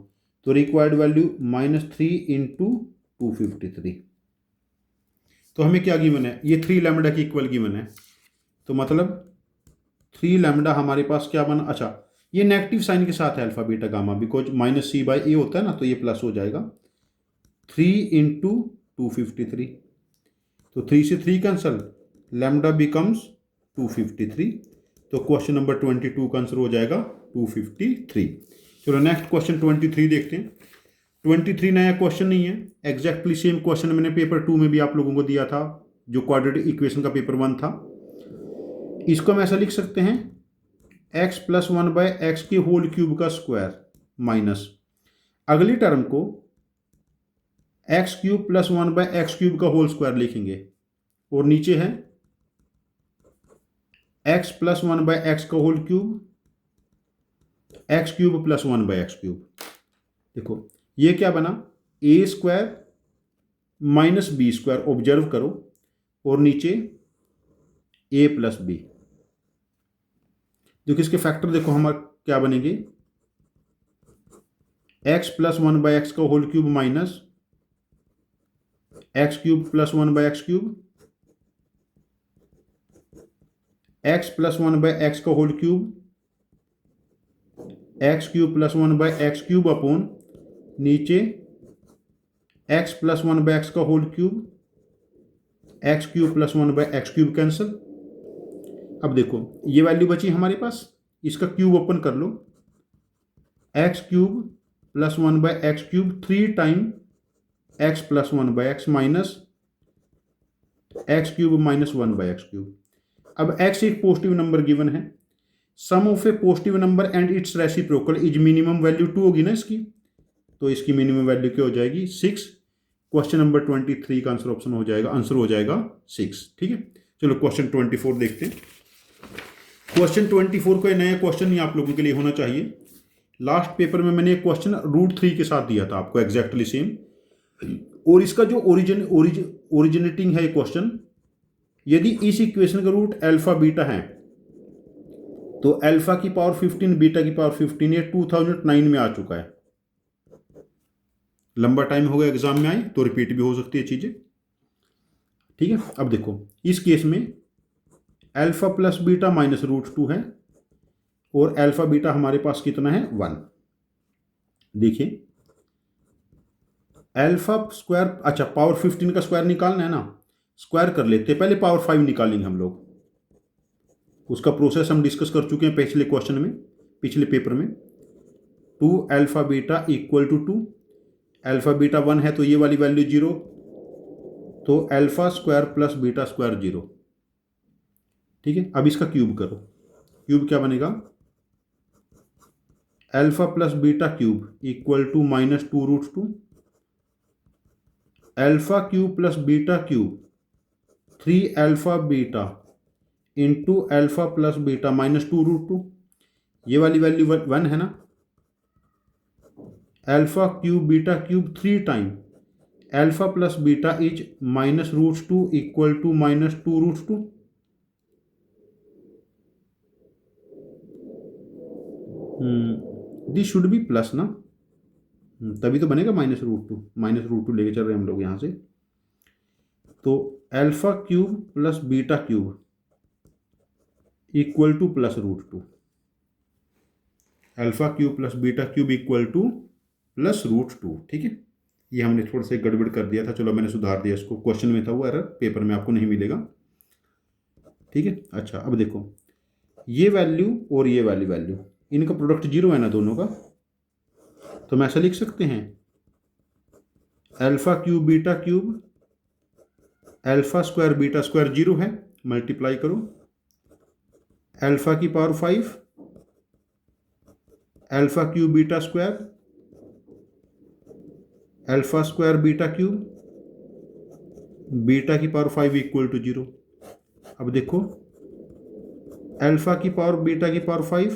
तो रिक्वायर्ड वैल्यू -3 × 253। तो हमें क्या गिवन है ये 3 लैम्डा की इक्वल गिवन है। तो मतलब 3 लैम्डा हमारे पास क्या बना, अच्छा ये नेगेटिव साइन के साथ है alpha beta gamma because -c/a होता है ना, तो ये प्लस हो जाएगा 3 × 253। तो 3 से 3 कैंसल, लैम्डा बिकम्स 253। तो क्वेश्चन नंबर 22 का आंसर हो जाएगा 253। चलो नेक्स्ट क्वेश्चन 23 देखते हैं। 23 नया क्वेश्चन नहीं है, एग्जैक्टली सेम क्वेश्चन मैंने पेपर 2 में भी आप लोगों को दिया था, जो क्वाड्रेटिक इक्वेशन का पेपर 1 था। इसको हम ऐसा लिख सकते हैं x + 1/x के होल क्यूब का स्क्वायर माइनस अगली टर्म को x³ + 1/x³ का होल स्क्वायर लिखेंगे और नीचे है x + 1/x का होल क्यूब x³ + 1/x³। देखो ये क्या बना a² - b² ऑब्जर्व करो और नीचे a + b। देखो इसके फैक्टर देखो हमारे क्या बनेंगे x + 1/x का whole cube minus x³ + 1/x³, x + 1/x का whole cube x³ + 1/x³ upon नीचे x + 1/x का whole cube x³ + 1/x³ cancel. अब देखो ये वैल्यू बची हमारे पास, इसका क्यूब ओपन कर लो x³ + 1/x³ 3 time x + 1/x minus x³ - 1/x³। अब x एक पॉजिटिव नंबर गिवन है, sum of a positive number and its reciprocal is minimum value 2 होगी ना इसकी, तो इसकी मिनिमम वैल्यू क्या हो जाएगी 6। क्वेश्चन नंबर 23 का आंसर ऑप्शन हो जाएगा, आंसर हो जाएगा 6। ठीक है, चलो क्वेश्चन 24 देखते हैं। क्वेश्चन 24 को नया क्वेश्चन ही आप लोगों के लिए होना चाहिए। लास्ट पेपर में मैंने एक क्वेश्चन √3 के साथ दिया था आपको एग्जैक्टली सेम, और इसका जो ओरिजिनेटिंग है क्वेश्चन, यदि इस इक्वेशन का रूट अल्फा बीटा है तो अल्फा की पावर 15 बीटा की पावर 15 ये 2009 में आ चुका है। लंबा टाइम हो गया एग्जाम में आए तो रिपीट भी हो सकती है चीजें। ठीक है, अब देखो इस केस में अल्फा प्लस बीटा माइनस √2 है और अल्फा बीटा हमारे पास कितना है 1। देखिए अल्फा स्क्वायर, अच्छा पावर 15 का स्क्वायर निकालना है ना, स्क्वायर कर लेते हैं, पहले पावर 5 निकालेंगे हम लोग। उसका प्रोसेस हम डिस्कस कर चुके हैं पिछले क्वेश्चन में, पिछले पेपर में। 2 alpha beta equal to 2, alpha beta 1 है तो ये वाली वैल्यू 0, तो alpha square plus beta square 0। ठीक है, अब इसका क्यूब करो, क्यूब क्या बनेगा, alpha plus beta cube equal to -2√2, alpha cube plus beta cube 3 alpha beta into alpha plus beta -2√2, ये वाली वैल्यू 1 है ना। Alpha cube beta cube 3 time alpha plus beta is -√2 equal to -2√2। This should be plus ना, तभी तो बनेगा -√2 लेके चल रहे हैं हम लोग यहाँ से। तो alpha cube plus beta cube equal to +√2, alpha cube plus beta cube equal to +√2। ठीक है, ये हमने थोड़ा सा गड़बड़ कर दिया था, चलो मैंने सुधार दिया इसको, क्वेश्चन में था वो एरर, पेपर में आपको नहीं मिलेगा। ठीक है, अच्छा अब देखो ये वैल्यू और ये वाली वैल्यू, इनका प्रोडक्ट 0 है ना दोनों का, तो हम ऐसा लिख सकते हैं alpha cube beta cube alpha square beta square 0 है, मल्टीप्लाई करो अल्फा की power 5 alpha cube beta square alpha square beta cube beta की पावर 5 इक्वल टू 0। अब देखो अल्फा की पावर बीटा की पावर 5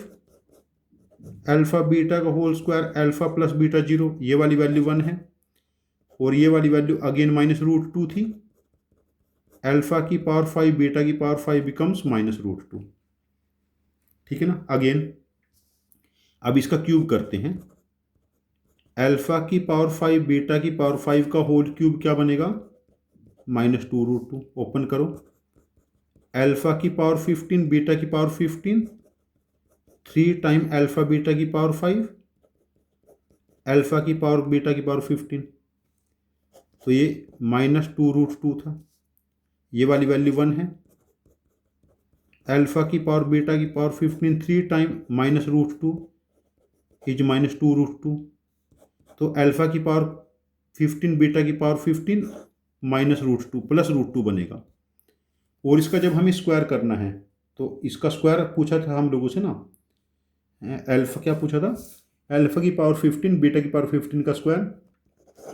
अल्फा बीटा का whole square alpha plus beta 0, ये वाली वैल्यू 1 है, और ये वाली वैल्यू अगेन -√2 थी, अल्फा की पावर 5 बीटा की पावर 5 बिकम्स -√2। ठीक है ना, अगेन अब इसका क्यूब करते हैं, अल्फा की पावर 5 बीटा की पावर 5 का होल क्यूब क्या बनेगा, -2√2। ओपन करो, अल्फा की पावर 15 बीटा की पावर 15 3 टाइम अल्फा बीटा की पावर 5 अल्फा की पावर बीटा की पावर 15, तो ये -2√2 था, ये वाली वैल्यू 1 है, अल्फा की पावर बीटा की पावर 15 3 टाइम -√2 इज -2√2, तो अल्फा की पावर 15 बीटा की पावर 15 -√2 +√2 बनेगा। और इसका जब हमें स्क्वायर करना है तो इसका स्क्वायर पूछा था हम लोगों से ना, अल्फा क्या पूछा था, अल्फा की पावर 15 बीटा की पावर 15 का स्क्वायर,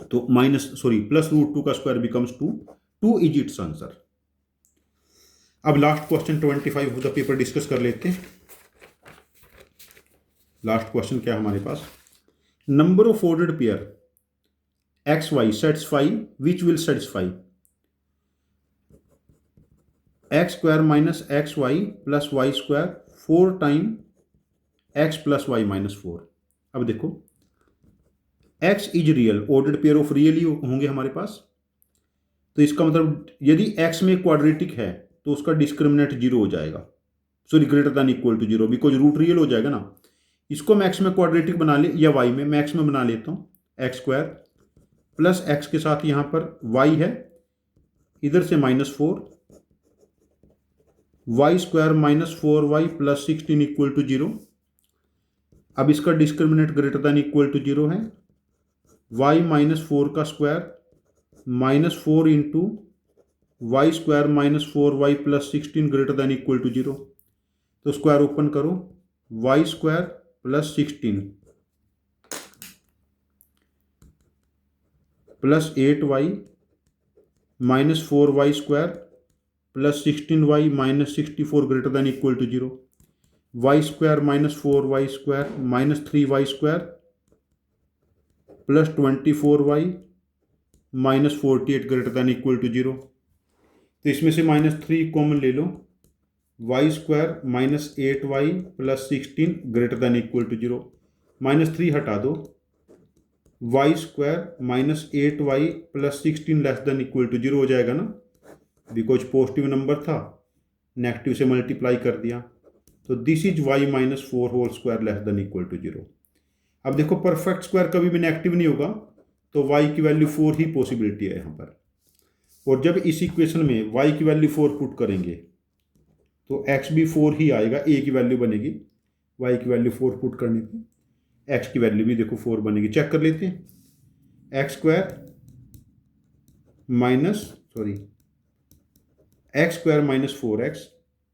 तो +√2 का square becomes 2 is its answer. अब last question 25 of the paper discuss कर लेते हैं। लास्ट क्वेश्चन क्या है हमारे पास, number of ordered pair x y satisfy which will satisfy x square minus x y plus y square 4 time x plus y -4। अब देखो x is real, ordered pair of real ही होंगे हमारे पास, तो इसका मतलब यदि एक्स में क्वाड्रेटिक है तो उसका डिस्क्रिमिनेंट 0 हो जाएगा, sorry greater than equal to 0, because root real हो जाएगा ना। इसको मैं एक्स में क्वाड्रेटिक बना ले, या वाई में मैं एक्स में बना लेता हूँ, एक्स स्क्वायर प्लस एक्स के साथ यहाँ पर वाई है, इधर से -4 y square -4y plus 16 equal to 0। अब इसका discriminant greater than equal to 0 है, y -4 का square -4 into y square -4y plus 16 greater than equal to 0। तो स्क्वायर ओपन करो, y square plus 16 plus 8y -4y square plus 16y -64 greater than equal to 0, y square -4y square -3y square plus 24y -48 greater than equal to 0। तो इसमें से -3 common ले लो, y square -8y plus 16 greater than equal to 0, -3 हटा दो, y square -8y plus 16 less than equal to 0 हो जाएगा ना, बिकॉज पॉजिटिव नंबर था, नेगेटिव से मल्टीप्लाई कर दिया, तो this is y -4 whole square less than equal to 0। अब देखो परफेक्ट स्क्वायर कभी भी नेगेटिव नहीं होगा, तो y की वैल्यू 4 ही पॉसिबिलिटी है यहाँ पर। और जब इस इक्वेशन में y की वैल्यू 4 पुट करेंगे तो x भी 4 ही आएगा, a की वैल्यू बनेगी, y की वैल्यू 4 पुट करने पे x की वैल्यू भी देखो 4 बनेगी। चेक कर लेते हैं, x square minus 4x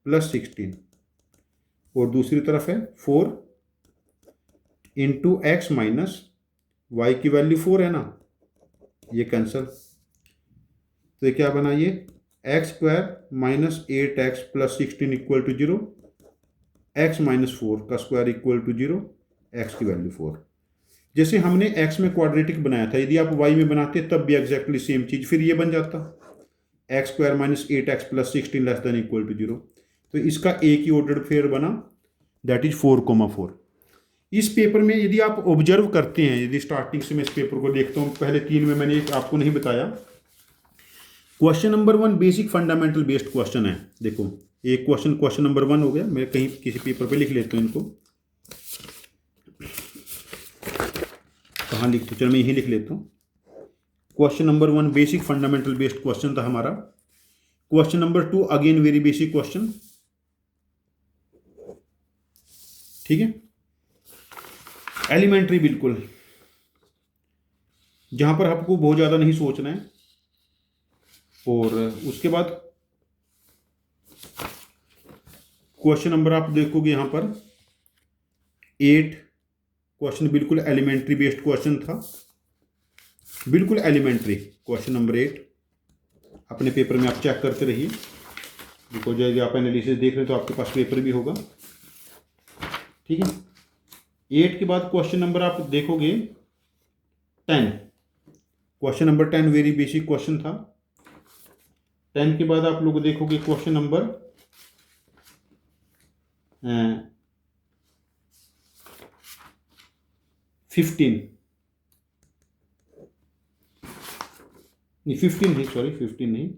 plus 16, और दूसरी तरफ है 4 इंटू एक्स माइनस वाई की वैल्यू 4 है ना, ये कैंसिल, तो ये क्या बना, ये x square minus 8x plus 16 equal to 0, x minus 4 का स्क्वायर इक्वल टू 0, एक्स की वैल्यू 4। जैसे हमने x में क्वाड्रेटिक बनाया था, यदि आप y में बनाते तब भी एग्जैक्टली सेम चीज फिर ये बन जाता, x square minus 8x plus 16 less than equal to 0। तो इसका एक ही ऑर्डर पेयर बना, दैट इज 4,4। इस पेपर में यदि आप ऑब्जर्व करते हैं, यदि स्टार्टिंग से मैं इस पेपर को देखता हूँ, पहले 3 में मैंने आपको नहीं बताया, question number 1 basic fundamental based question है। देखो एक क्वेश्चन नंबर 1 हो गया, मैं कहीं किसी पेपर पे लिख लेता हूँ, इनको कहाँ लिखते, चलो मैं यहीं लिख लेता हूँ। Question number 1 basic fundamental based question था हमारा। Question number 2 again very basic question, ठीक है, एलिमेंट्री बिल्कुल, जहां पर आपको बहुत ज्यादा नहीं सोचना है। और उसके बाद क्वेश्चन नंबर आप देखोगे यहां पर 8 क्वेश्चन बिल्कुल एलिमेंट्री बेस्ड क्वेश्चन था, बिल्कुल एलिमेंट्री क्वेश्चन नंबर 8। अपने पेपर में आप चेक करते रहिए, बिकॉज यदि आप एनालिसिस देख रहे हैं तो आपके पास पेपर भी होगा, ठीक है। 8 के बाद क्वेश्चन नंबर आप देखोगे 10, question number 10 very basic question था। 10 के बाद आप लोग देखोगे क्वेश्चन नंबर 15 नहीं,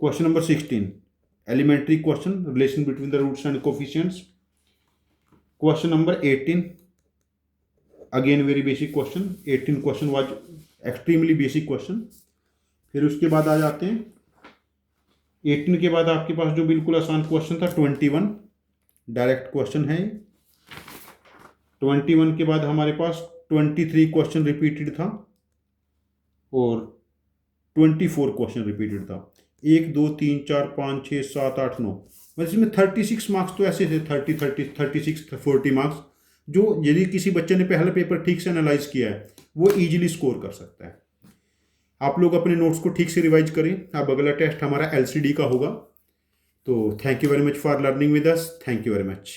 question number 16 elementary question, relation between the roots and coefficients. Question number 18 again very basic question, 18 question was extremely basic question. फिर उसके बाद आ जाते हैं 18 के बाद आपके पास जो बिल्कुल आसान क्वेश्चन था 21, डायरेक्ट क्वेश्चन है। 21 के बाद हमारे पास 23 क्वेश्चन रिपीटेड था और 24 क्वेश्चन रिपीटेड था। 1 2 3 4 5 6 7 8 9, मतलब इसमें 36 मार्क्स तो ऐसे थे, 36 40 मार्क्स, जो यदि किसी बच्चे ने पहला पेपर ठीक से एनालाइज किया है वो इजीली स्कोर कर सकता है। आप लोग अपने नोट्स को ठीक से रिवाइज करें। अब अगला टेस्ट हमारा LCD का होगा। तो thank you very much for learning with us, thank you very much.